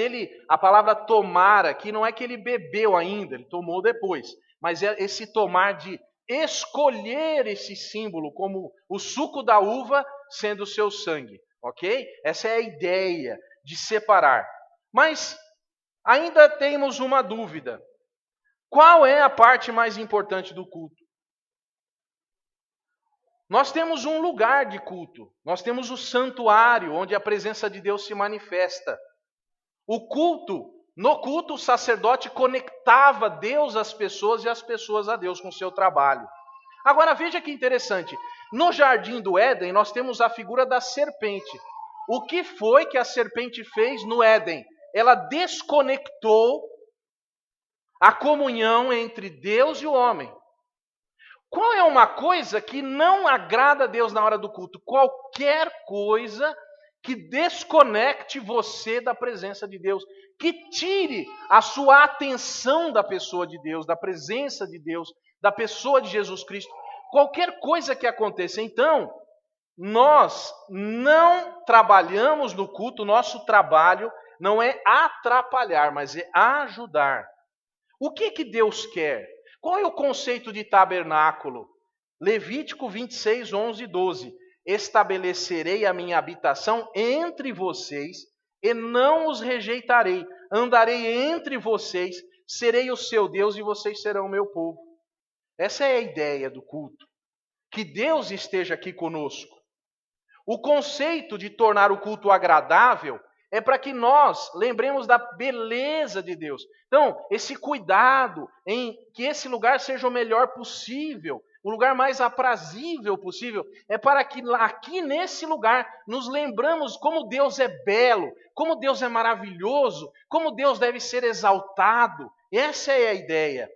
a palavra tomar aqui não é que ele bebeu ainda, ele tomou depois. Mas é esse tomar de escolher esse símbolo como o suco da uva sendo o seu sangue, ok? Essa é a ideia de separar. Mas ainda temos uma dúvida. Qual é a parte mais importante do culto? Nós temos um lugar de culto. Nós temos o santuário, onde a presença de Deus se manifesta. O culto No culto, o sacerdote conectava Deus às pessoas e as pessoas a Deus com o seu trabalho. Agora veja que interessante. No jardim do Éden, nós temos a figura da serpente. O que foi que a serpente fez no Éden? Ela desconectou a comunhão entre Deus e o homem. Qual é uma coisa que não agrada a Deus na hora do culto? Qualquer coisa que desconecte você da presença de Deus, que tire a sua atenção da pessoa de Deus, da presença de Deus, da pessoa de Jesus Cristo. Qualquer coisa que aconteça. Então, nós não trabalhamos no culto, nosso trabalho não é atrapalhar, mas é ajudar. O que Deus quer? Qual é o conceito de tabernáculo? Levítico 26, 11 e 12. Estabelecerei a minha habitação entre vocês e não os rejeitarei. Andarei entre vocês, serei o seu Deus e vocês serão o meu povo. Essa é a ideia do culto. Que Deus esteja aqui conosco. O conceito de tornar o culto agradável é para que nós lembremos da beleza de Deus. Então, esse cuidado em que esse lugar seja o melhor possível, o lugar mais aprazível possível, é para que aqui nesse lugar nos lembramos como Deus é belo, como Deus é maravilhoso, como Deus deve ser exaltado. Essa é a ideia.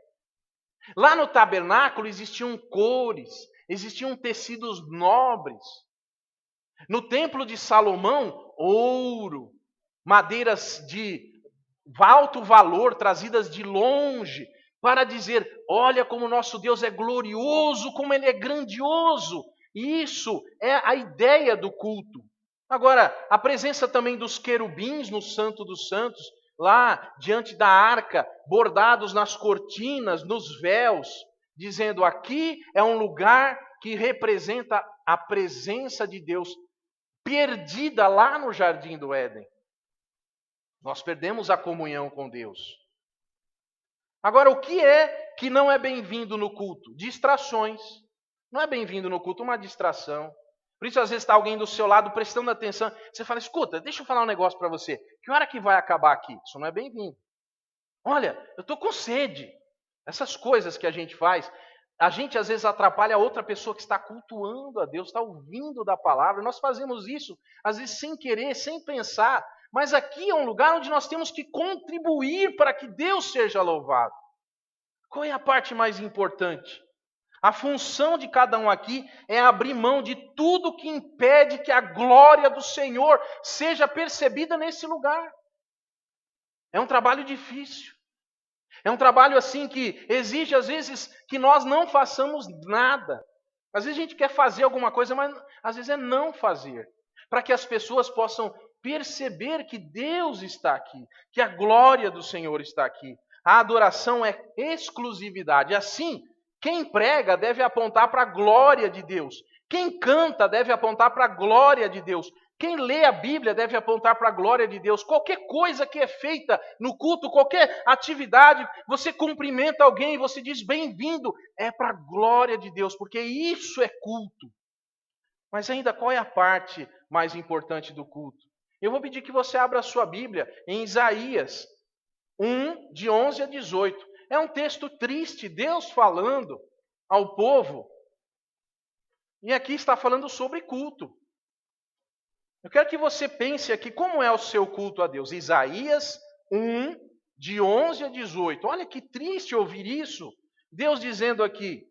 Lá no tabernáculo existiam cores, existiam tecidos nobres. No templo de Salomão, ouro, madeiras de alto valor, trazidas de longe, para dizer, olha como nosso Deus é glorioso, como Ele é grandioso. E isso é a ideia do culto. Agora, a presença também dos querubins no Santo dos Santos, lá diante da arca, bordados nas cortinas, nos véus, dizendo, aqui é um lugar que representa a presença de Deus, perdida lá no jardim do Éden. Nós perdemos a comunhão com Deus. Agora, o que é que não é bem-vindo no culto? Distrações. Não é bem-vindo no culto uma distração. Por isso, às vezes, está alguém do seu lado prestando atenção. Você fala, escuta, deixa eu falar um negócio para você. Que hora que vai acabar aqui? Isso não é bem-vindo. Olha, eu estou com sede. Essas coisas que a gente faz, a gente às vezes atrapalha a outra pessoa que está cultuando a Deus, está ouvindo da palavra. Nós fazemos isso, às vezes, sem querer, sem pensar. Mas aqui é um lugar onde nós temos que contribuir para que Deus seja louvado. Qual é a parte mais importante? A função de cada um aqui é abrir mão de tudo que impede que a glória do Senhor seja percebida nesse lugar. É um trabalho difícil. É um trabalho assim que exige às vezes que nós não façamos nada. Às vezes a gente quer fazer alguma coisa, mas às vezes é não fazer. Para que as pessoas possam perceber que Deus está aqui, que a glória do Senhor está aqui. A adoração é exclusividade. Assim, quem prega deve apontar para a glória de Deus. Quem canta deve apontar para a glória de Deus. Quem lê a Bíblia deve apontar para a glória de Deus. Qualquer coisa que é feita no culto, qualquer atividade, você cumprimenta alguém, você diz bem-vindo, é para a glória de Deus, porque isso é culto. Mas ainda qual é a parte mais importante do culto? Eu vou pedir que você abra a sua Bíblia em Isaías 1, de 11 a 18. É um texto triste, Deus falando ao povo. E aqui está falando sobre culto. Eu quero que você pense aqui como é o seu culto a Deus. Isaías 1, de 11 a 18. Olha que triste ouvir isso. Deus dizendo aqui,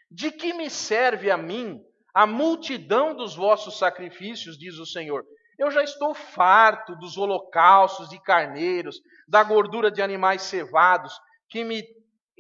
de que me serve a mim a multidão dos vossos sacrifícios, diz o Senhor. Eu já estou farto dos holocaustos de carneiros, da gordura de animais cevados,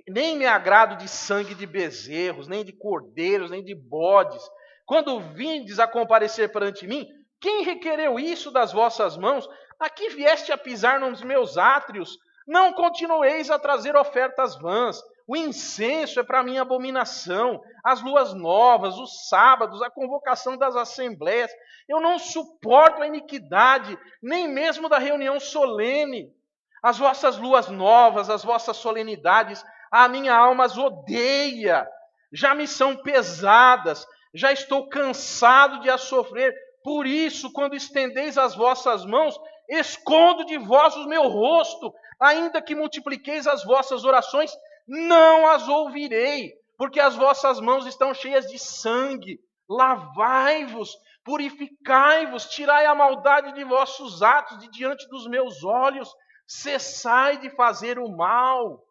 nem me agrado de sangue de bezerros, nem de cordeiros, nem de bodes. Quando vindes a comparecer perante mim, quem requereu isso das vossas mãos? Aqui vieste a pisar nos meus átrios. Não continueis a trazer ofertas vãs. O incenso é para mim abominação. As luas novas, os sábados, a convocação das assembleias. Eu não suporto a iniquidade, nem mesmo da reunião solene. As vossas luas novas, as vossas solenidades, a minha alma as odeia. Já me são pesadas, já estou cansado de as sofrer. Por isso, quando estendeis as vossas mãos, escondo de vós o meu rosto. Ainda que multipliqueis as vossas orações, não as ouvirei, porque as vossas mãos estão cheias de sangue. Lavai-vos, purificai-vos, tirai a maldade de vossos atos de diante dos meus olhos. Cessai de fazer o mal.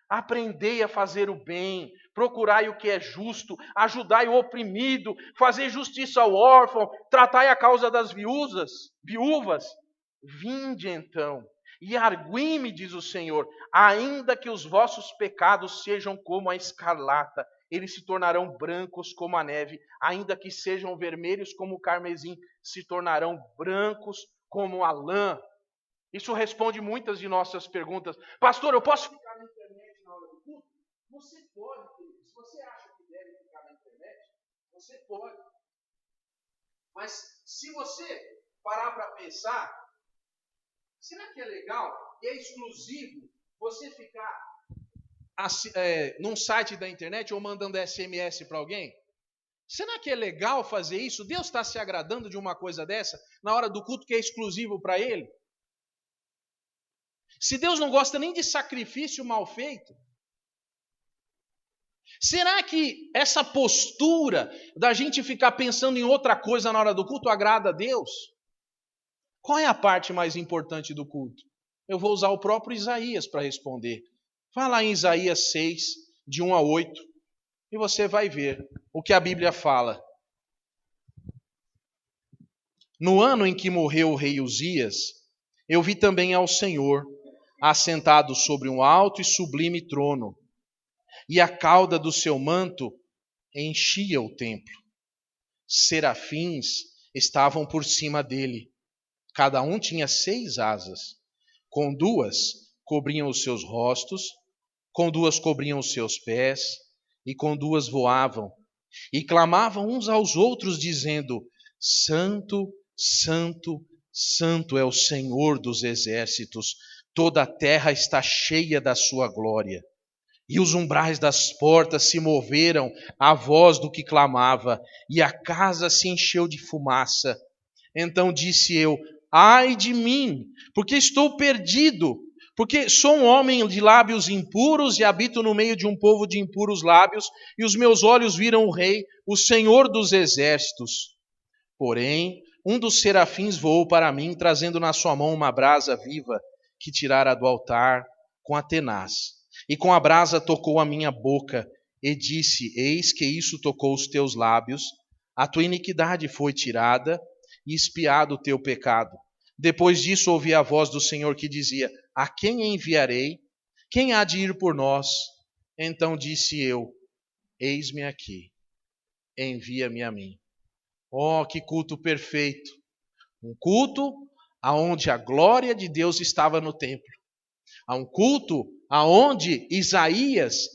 Aprendei a fazer o bem, procurai o que é justo, ajudai o oprimido, fazei justiça ao órfão, tratai a causa das viúvas. Vinde então, e argui-me, diz o Senhor, ainda que os vossos pecados sejam como a escarlata, eles se tornarão brancos como a neve, ainda que sejam vermelhos como o carmesim, se tornarão brancos como a lã. Isso responde muitas de nossas perguntas. Pastor, eu posso ficar na internet na hora do culto? Você pode, querido. Se você acha que deve ficar na internet, você pode. Mas se você parar para pensar, será que é legal e é exclusivo você ficar num site da internet ou mandando SMS para alguém? Será que é legal fazer isso? Deus está se agradando de uma coisa dessa na hora do culto que é exclusivo para Ele? Se Deus não gosta nem de sacrifício mal feito, será que essa postura da gente ficar pensando em outra coisa na hora do culto agrada a Deus? Qual é a parte mais importante do culto? Eu vou usar o próprio Isaías para responder. Vai lá em Isaías 6, de 1 a 8, e você vai ver o que a Bíblia fala. No ano em que morreu o rei Uzias, eu vi também ao Senhor, assentado sobre um alto e sublime trono, e a cauda do seu manto enchia o templo. Serafins estavam por cima dele. Cada um tinha 6 asas. Com 2 cobriam os seus rostos, com 2 cobriam os seus pés, e com 2 voavam. E clamavam uns aos outros, dizendo: Santo, Santo, Santo é o Senhor dos exércitos. Toda a terra está cheia da sua glória. E os umbrais das portas se moveram à voz do que clamava, e a casa se encheu de fumaça. Então disse eu: ai de mim, porque estou perdido, porque sou um homem de lábios impuros e habito no meio de um povo de impuros lábios, e os meus olhos viram o Rei, o Senhor dos exércitos. Porém, um dos serafins voou para mim, trazendo na sua mão uma brasa viva, que tirara do altar com a tenaz. E com a brasa tocou a minha boca, e disse: eis que isso tocou os teus lábios, a tua iniquidade foi tirada, e expiado o teu pecado. Depois disso ouvi a voz do Senhor que dizia: a quem enviarei? Quem há de ir por nós? Então disse eu: eis-me aqui, envia-me a mim. Oh, que culto perfeito! Um culto aonde a glória de Deus estava no templo. Há um culto aonde Isaías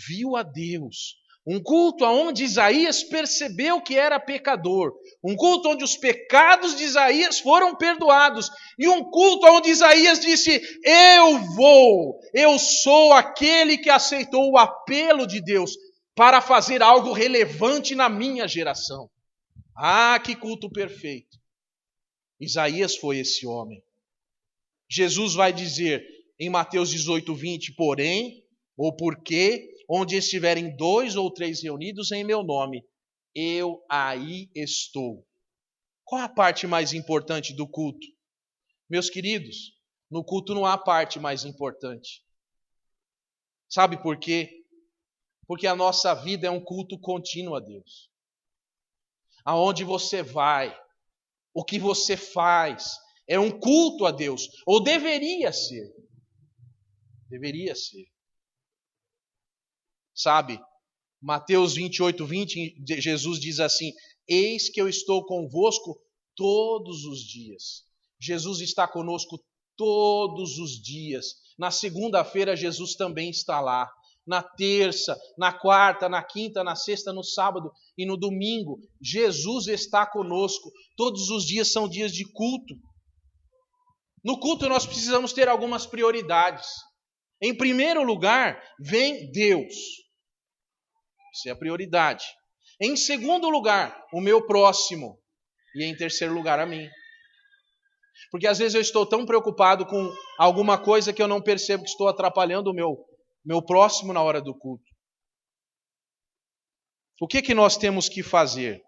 viu a Deus. Um culto aonde Isaías percebeu que era pecador. Um culto onde os pecados de Isaías foram perdoados. E um culto onde Isaías disse: eu sou aquele que aceitou o apelo de Deus para fazer algo relevante na minha geração. Ah, que culto perfeito! Isaías foi esse homem. Jesus vai dizer em Mateus 18, 20, porém, ou porque, onde estiverem 2 ou 3 reunidos em meu nome, eu aí estou. Qual a parte mais importante do culto? Meus queridos, no culto não há parte mais importante. Sabe por quê? Porque a nossa vida é um culto contínuo a Deus. Aonde você vai, o que você faz, é um culto a Deus, ou deveria ser. Deveria ser. Sabe, Mateus 28, 20, Jesus diz assim: eis que eu estou convosco todos os dias. Jesus está conosco todos os dias. Na segunda-feira, Jesus também está lá. Na terça, na quarta, na quinta, na sexta, no sábado e no domingo, Jesus está conosco. Todos os dias são dias de culto. No culto nós precisamos ter algumas prioridades. Em primeiro lugar, vem Deus. Isso é a prioridade. Em segundo lugar, o meu próximo. E em terceiro lugar, a mim. Porque às vezes eu estou tão preocupado com alguma coisa que eu não percebo que estou atrapalhando o meu próximo na hora do culto. O que nós temos que fazer?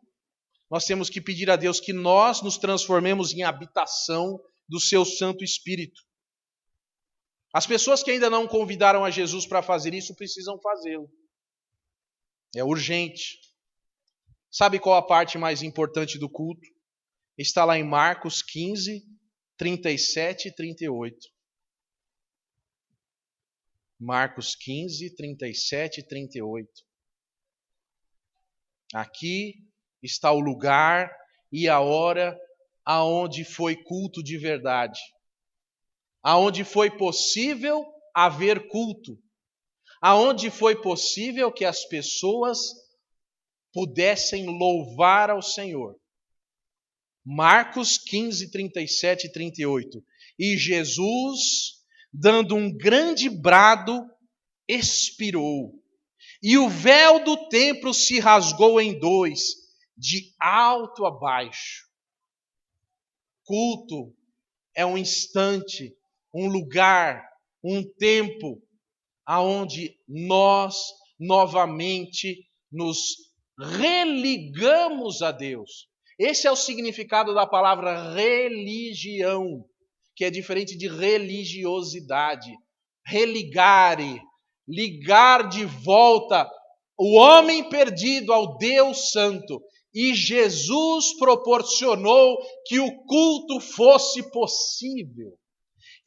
Nós temos que pedir a Deus que nós nos transformemos em habitação do seu Santo Espírito. As pessoas que ainda não convidaram a Jesus para fazer isso precisam fazê-lo. É urgente. Sabe qual a parte mais importante do culto? Está lá em Marcos 15, 37 e 38. Marcos 15, 37 e 38. Aqui está o lugar e a hora aonde foi culto de verdade. Aonde foi possível haver culto. Aonde foi possível que as pessoas pudessem louvar ao Senhor. Marcos 15, 37 e 38. E Jesus, dando um grande brado, expirou. E o véu do templo se rasgou em dois, de alto a baixo. Culto é um instante, um lugar, um tempo, aonde nós novamente nos religamos a Deus. Esse é o significado da palavra religião, que é diferente de religiosidade. Religare, ligar de volta o homem perdido ao Deus Santo. E Jesus proporcionou que o culto fosse possível.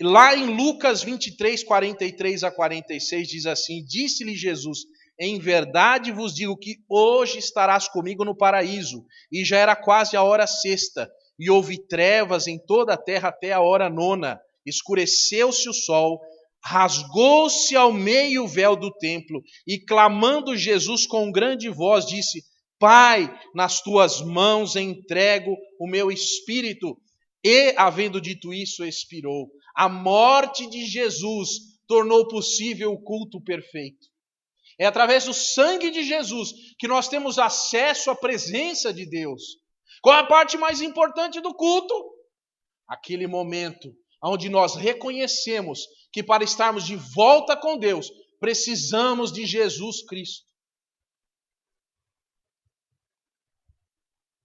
Lá em Lucas 23, 43 a 46 diz assim: disse-lhe Jesus: em verdade vos digo que hoje estarás comigo no paraíso. E já era quase a hora sexta, e houve trevas em toda a terra até a hora nona. Escureceu-se o sol, rasgou-se ao meio o véu do templo, e clamando Jesus com grande voz, disse: Pai, nas tuas mãos entrego o meu espírito. E, havendo dito isso, expirou. A morte de Jesus tornou possível o culto perfeito. É através do sangue de Jesus que nós temos acesso à presença de Deus. Qual é a parte mais importante do culto? Aquele momento onde nós reconhecemos que para estarmos de volta com Deus, precisamos de Jesus Cristo.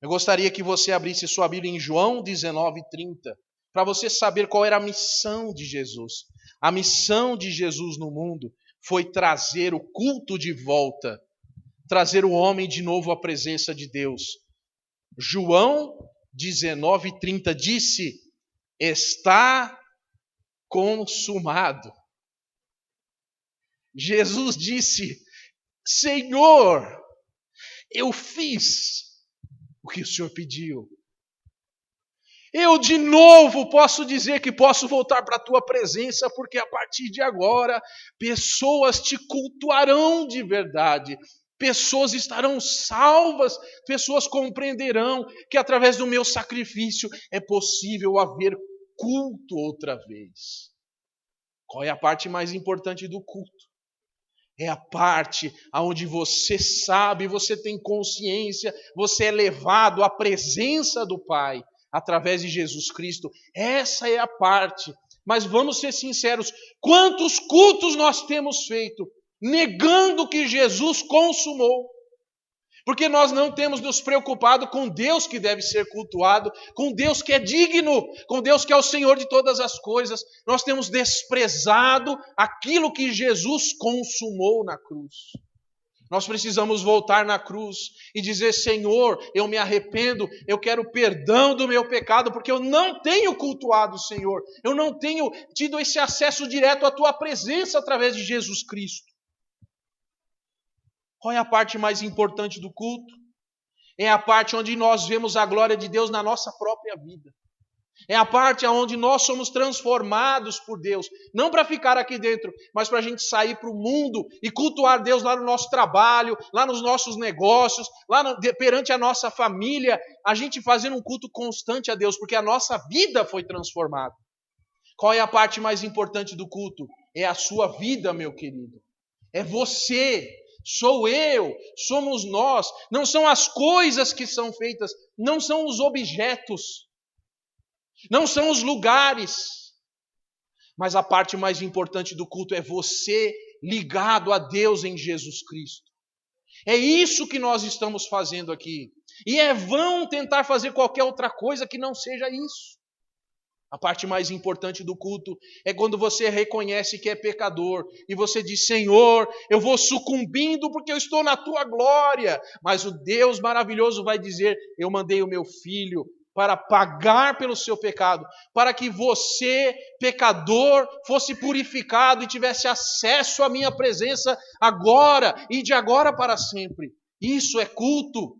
Eu gostaria que você abrisse sua Bíblia em João 19:30, para você saber qual era a missão de Jesus. A missão de Jesus no mundo foi trazer o culto de volta, trazer o homem de novo à presença de Deus. João 19:30 disse: está consumado. Jesus disse: Senhor, eu fiz o que o Senhor pediu. Eu de novo posso dizer que posso voltar para a tua presença, porque a partir de agora, pessoas te cultuarão de verdade. Pessoas estarão salvas, pessoas compreenderão que através do meu sacrifício é possível haver culto outra vez. Qual é a parte mais importante do culto? É a parte onde você sabe, você tem consciência, você é levado à presença do Pai através de Jesus Cristo. Essa é a parte. Mas vamos ser sinceros, quantos cultos nós temos feito negando que Jesus consumou? Porque nós não temos nos preocupado com Deus que deve ser cultuado, com Deus que é digno, com Deus que é o Senhor de todas as coisas. Nós temos desprezado aquilo que Jesus consumou na cruz. Nós precisamos voltar na cruz e dizer: Senhor, eu me arrependo, eu quero perdão do meu pecado, porque eu não tenho cultuado o Senhor, eu não tenho tido esse acesso direto à tua presença através de Jesus Cristo. Qual é a parte mais importante do culto? É a parte onde nós vemos a glória de Deus na nossa própria vida. É a parte onde nós somos transformados por Deus. Não para ficar aqui dentro, mas para a gente sair para o mundo e cultuar Deus lá no nosso trabalho, lá nos nossos negócios, perante a nossa família. A gente fazendo um culto constante a Deus, porque a nossa vida foi transformada. Qual é a parte mais importante do culto? É a sua vida, meu querido. É você. Sou eu, somos nós, não são as coisas que são feitas, não são os objetos. não são os lugares. Mas a parte mais importante do culto é você ligado a Deus em Jesus Cristo. É isso que nós estamos fazendo aqui. E é vão tentar fazer qualquer outra coisa que não seja isso. A parte mais importante do culto é quando você reconhece que é pecador e você diz: Senhor, eu vou sucumbindo porque eu estou na tua glória. Mas o Deus maravilhoso vai dizer: eu mandei o meu filho para pagar pelo seu pecado, para que você, pecador, fosse purificado e tivesse acesso à minha presença agora e de agora para sempre. Isso é culto.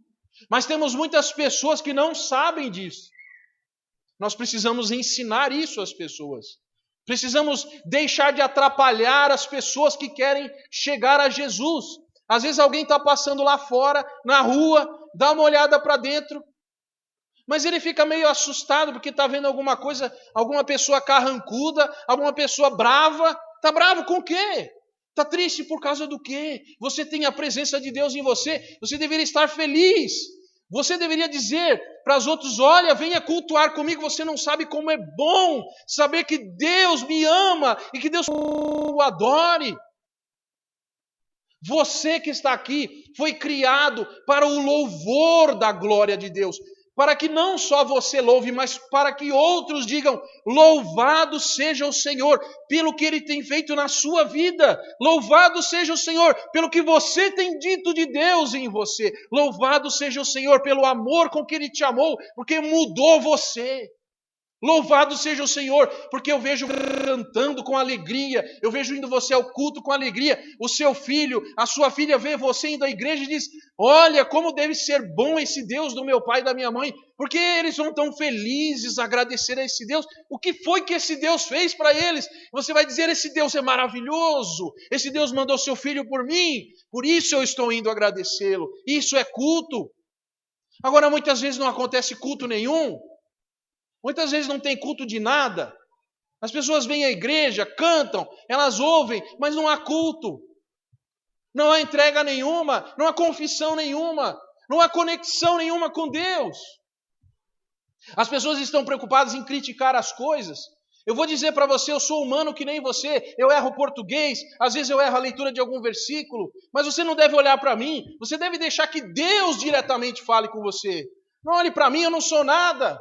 Mas temos muitas pessoas que não sabem disso. Nós precisamos ensinar isso às pessoas. Precisamos deixar de atrapalhar as pessoas que querem chegar a Jesus. Às vezes alguém está passando lá fora, na rua, dá uma olhada para dentro, mas ele fica meio assustado porque está vendo alguma coisa, alguma pessoa carrancuda, alguma pessoa brava. Está bravo com o quê? Está triste por causa do quê? Você tem a presença de Deus em você, você deveria estar feliz. Você deveria dizer para os outros: olha, venha cultuar comigo. Você não sabe como é bom saber que Deus me ama e que Deus o adore. Você que está aqui foi criado para o louvor da glória de Deus. Para que não só você louve, mas para que outros digam: louvado seja o Senhor pelo que Ele tem feito na sua vida. Louvado seja o Senhor pelo que você tem dito de Deus em você. Louvado seja o Senhor pelo amor com que Ele te amou, porque mudou você. Louvado seja o Senhor, porque eu vejo cantando com alegria, eu vejo indo você ao culto com alegria. O seu filho, a sua filha vê você indo à igreja e diz: olha, como deve ser bom esse Deus do meu pai e da minha mãe, porque eles vão tão felizes agradecer a esse Deus. O que foi que esse Deus fez para eles? Você vai dizer: esse Deus é maravilhoso, esse Deus mandou seu filho por mim, por isso eu estou indo agradecê-lo. Isso é culto. Agora, muitas vezes não acontece culto nenhum. Muitas vezes não tem culto de nada. As pessoas vêm à igreja, cantam, elas ouvem, mas não há culto. Não há entrega nenhuma, não há confissão nenhuma, não há conexão nenhuma com Deus. As pessoas estão preocupadas em criticar as coisas. Eu vou dizer para você: eu sou humano que nem você, eu erro português, às vezes eu erro a leitura de algum versículo, mas você não deve olhar para mim, você deve deixar que Deus diretamente fale com você. Não olhe para mim, eu não sou nada.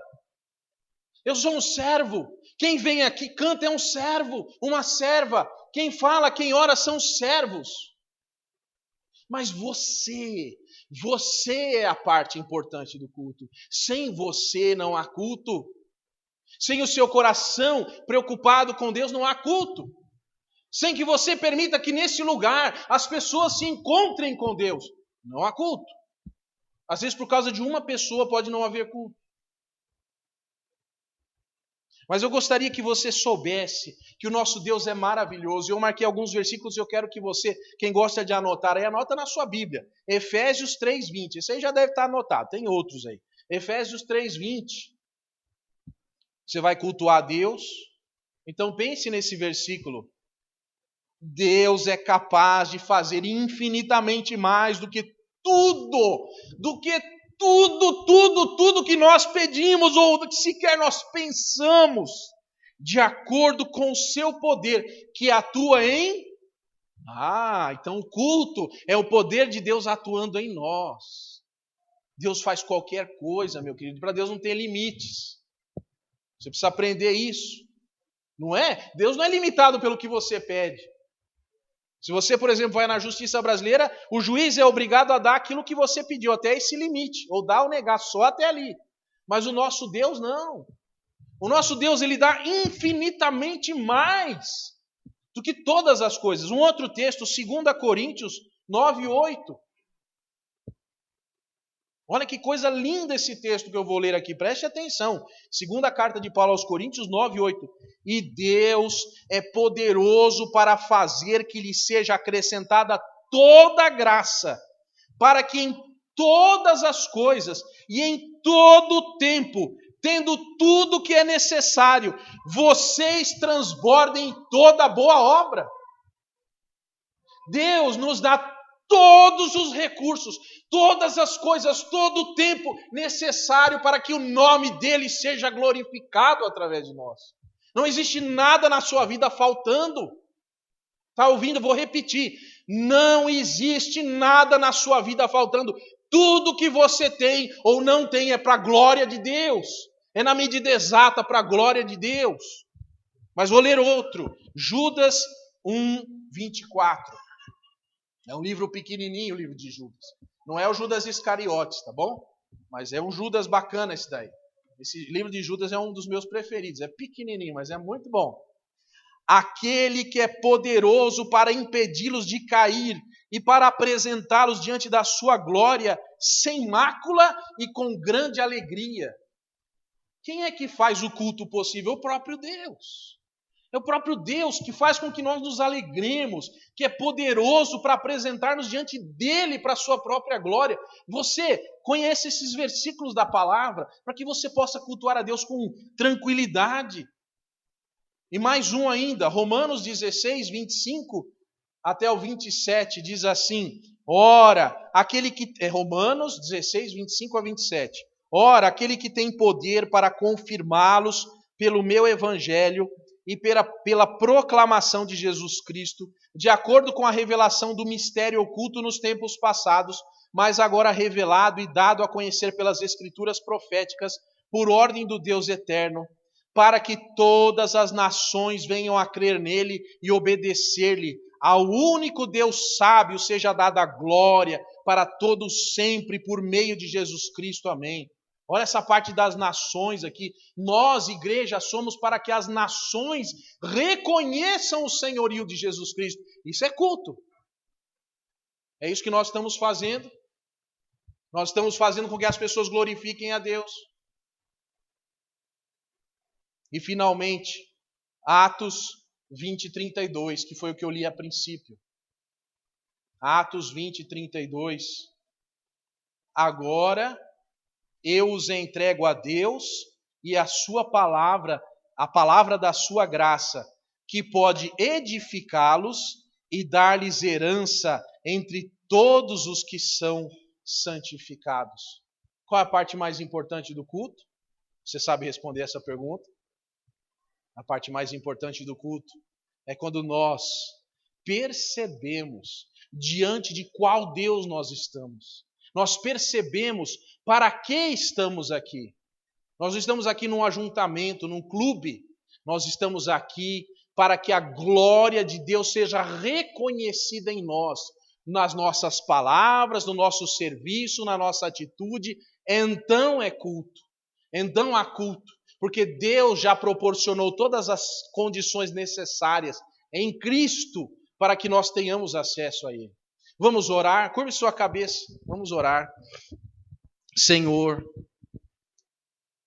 Eu sou um servo. Quem vem aqui canta é um servo, uma serva. Quem fala, quem ora são servos. Mas você é a parte importante do culto. Sem você não há culto. Sem o seu coração preocupado com Deus não há culto. Sem que você permita que nesse lugar as pessoas se encontrem com Deus, não há culto. Às vezes por causa de uma pessoa pode não haver culto. Mas eu gostaria que você soubesse que o nosso Deus é maravilhoso. Eu marquei alguns versículos e eu quero que você, quem gosta de anotar, aí anota na sua Bíblia. Efésios 3:20. Esse aí já deve estar anotado, tem outros aí. Efésios 3:20. Você vai cultuar a Deus? Então pense nesse versículo. Deus é capaz de fazer infinitamente mais do que tudo que nós pedimos ou do que sequer nós pensamos, de acordo com o seu poder que atua em... então o culto é o poder de Deus atuando em nós. Deus faz qualquer coisa, meu querido. Para Deus não tem limites. Você precisa aprender isso. Não é? Deus não é limitado pelo que você pede. Se você, por exemplo, vai na justiça brasileira, o juiz é obrigado a dar aquilo que você pediu, até esse limite, ou dar ou negar, só até ali. Mas o nosso Deus não. O nosso Deus, Ele dá infinitamente mais do que todas as coisas. Um outro texto, 2 Coríntios 9:8. Olha que coisa linda esse texto que eu vou ler aqui, preste atenção. Segunda carta de Paulo aos Coríntios 9:8. E Deus é poderoso para fazer que lhe seja acrescentada toda graça, para que em todas as coisas e em todo o tempo, tendo tudo que é necessário, vocês transbordem em toda boa obra. Deus nos dá todos os recursos, todas as coisas, todo o tempo necessário para que o nome dele seja glorificado através de nós. Não existe nada na sua vida faltando. Está ouvindo? Vou repetir. Não existe nada na sua vida faltando. Tudo que você tem ou não tem é para a glória de Deus. É na medida exata para a glória de Deus. Mas vou ler outro. Judas 1:24. É um livro pequenininho, o livro de Judas. Não é o Judas Iscariotes, tá bom? Mas é um Judas bacana esse daí. Esse livro de Judas é um dos meus preferidos. É pequenininho, mas é muito bom. Aquele que é poderoso para impedi-los de cair e para apresentá-los diante da sua glória sem mácula e com grande alegria. Quem é que faz o culto possível? O próprio Deus. É o próprio Deus que faz com que nós nos alegremos, que é poderoso para apresentar-nos diante dele para a sua própria glória. Você conhece esses versículos da palavra para que você possa cultuar a Deus com tranquilidade. E mais um ainda, Romanos 16, 25 até o 27, diz assim, Romanos 16, 25 a 27. Ora, aquele que tem poder para confirmá-los pelo meu evangelho e pela proclamação de Jesus Cristo, de acordo com a revelação do mistério oculto nos tempos passados, mas agora revelado e dado a conhecer pelas escrituras proféticas, por ordem do Deus eterno, para que todas as nações venham a crer nele e obedecer-lhe. Ao único Deus sábio seja dada a glória para todos sempre, por meio de Jesus Cristo. Amém. Olha essa parte das nações aqui. Nós, igreja, somos para que as nações reconheçam o senhorio de Jesus Cristo. Isso é culto. É isso que nós estamos fazendo. Nós estamos fazendo com que as pessoas glorifiquem a Deus. E finalmente, Atos 20, 32, que foi o que eu li a princípio. Atos 20, 32. Agora eu os entrego a Deus e a sua palavra, a palavra da sua graça, que pode edificá-los e dar-lhes herança entre todos os que são santificados. Qual é a parte mais importante do culto? Você sabe responder essa pergunta? A parte mais importante do culto é quando nós percebemos diante de qual Deus nós estamos. Nós percebemos para que estamos aqui. Nós estamos aqui num ajuntamento, num clube. Nós estamos aqui para que a glória de Deus seja reconhecida em nós, nas nossas palavras, no nosso serviço, na nossa atitude. Então é culto. Então há culto. Porque Deus já proporcionou todas as condições necessárias em Cristo para que nós tenhamos acesso a Ele. Vamos orar? Curve sua cabeça. Vamos orar. Senhor,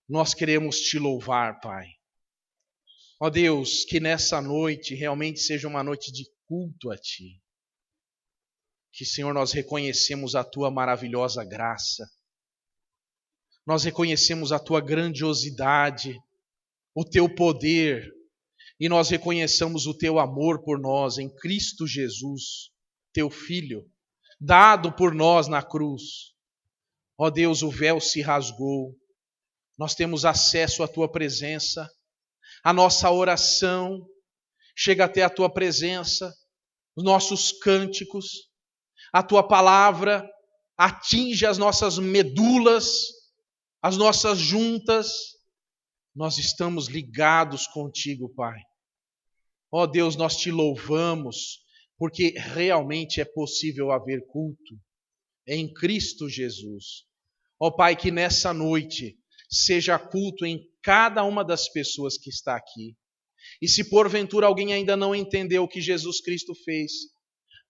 nós queremos Te louvar, Pai. Ó Deus, que nessa noite realmente seja uma noite de culto a Ti. Que, Senhor, nós reconhecemos a Tua maravilhosa graça. Nós reconhecemos a Tua grandiosidade, o Teu poder, e nós reconhecemos o Teu amor por nós em Cristo Jesus, Teu Filho, dado por nós na cruz. Ó Deus, o véu se rasgou, nós temos acesso à Tua presença, a nossa oração chega até a Tua presença, os nossos cânticos, a Tua palavra atinge as nossas medulas, as nossas juntas, nós estamos ligados contigo, Pai. Ó Deus, nós Te louvamos, porque realmente é possível haver culto em Cristo Jesus. Ó Pai, que nessa noite seja culto em cada uma das pessoas que está aqui. E se porventura alguém ainda não entendeu o que Jesus Cristo fez,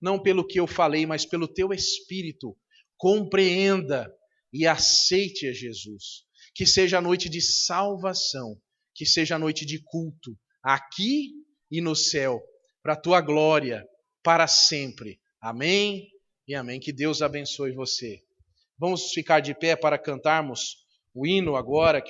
não pelo que eu falei, mas pelo Teu Espírito, compreenda e aceite a Jesus. Que seja a noite de salvação, que seja a noite de culto, aqui e no céu, para a Tua glória, para sempre. Amém e amém. Que Deus abençoe você. Vamos ficar de pé para cantarmos o hino agora.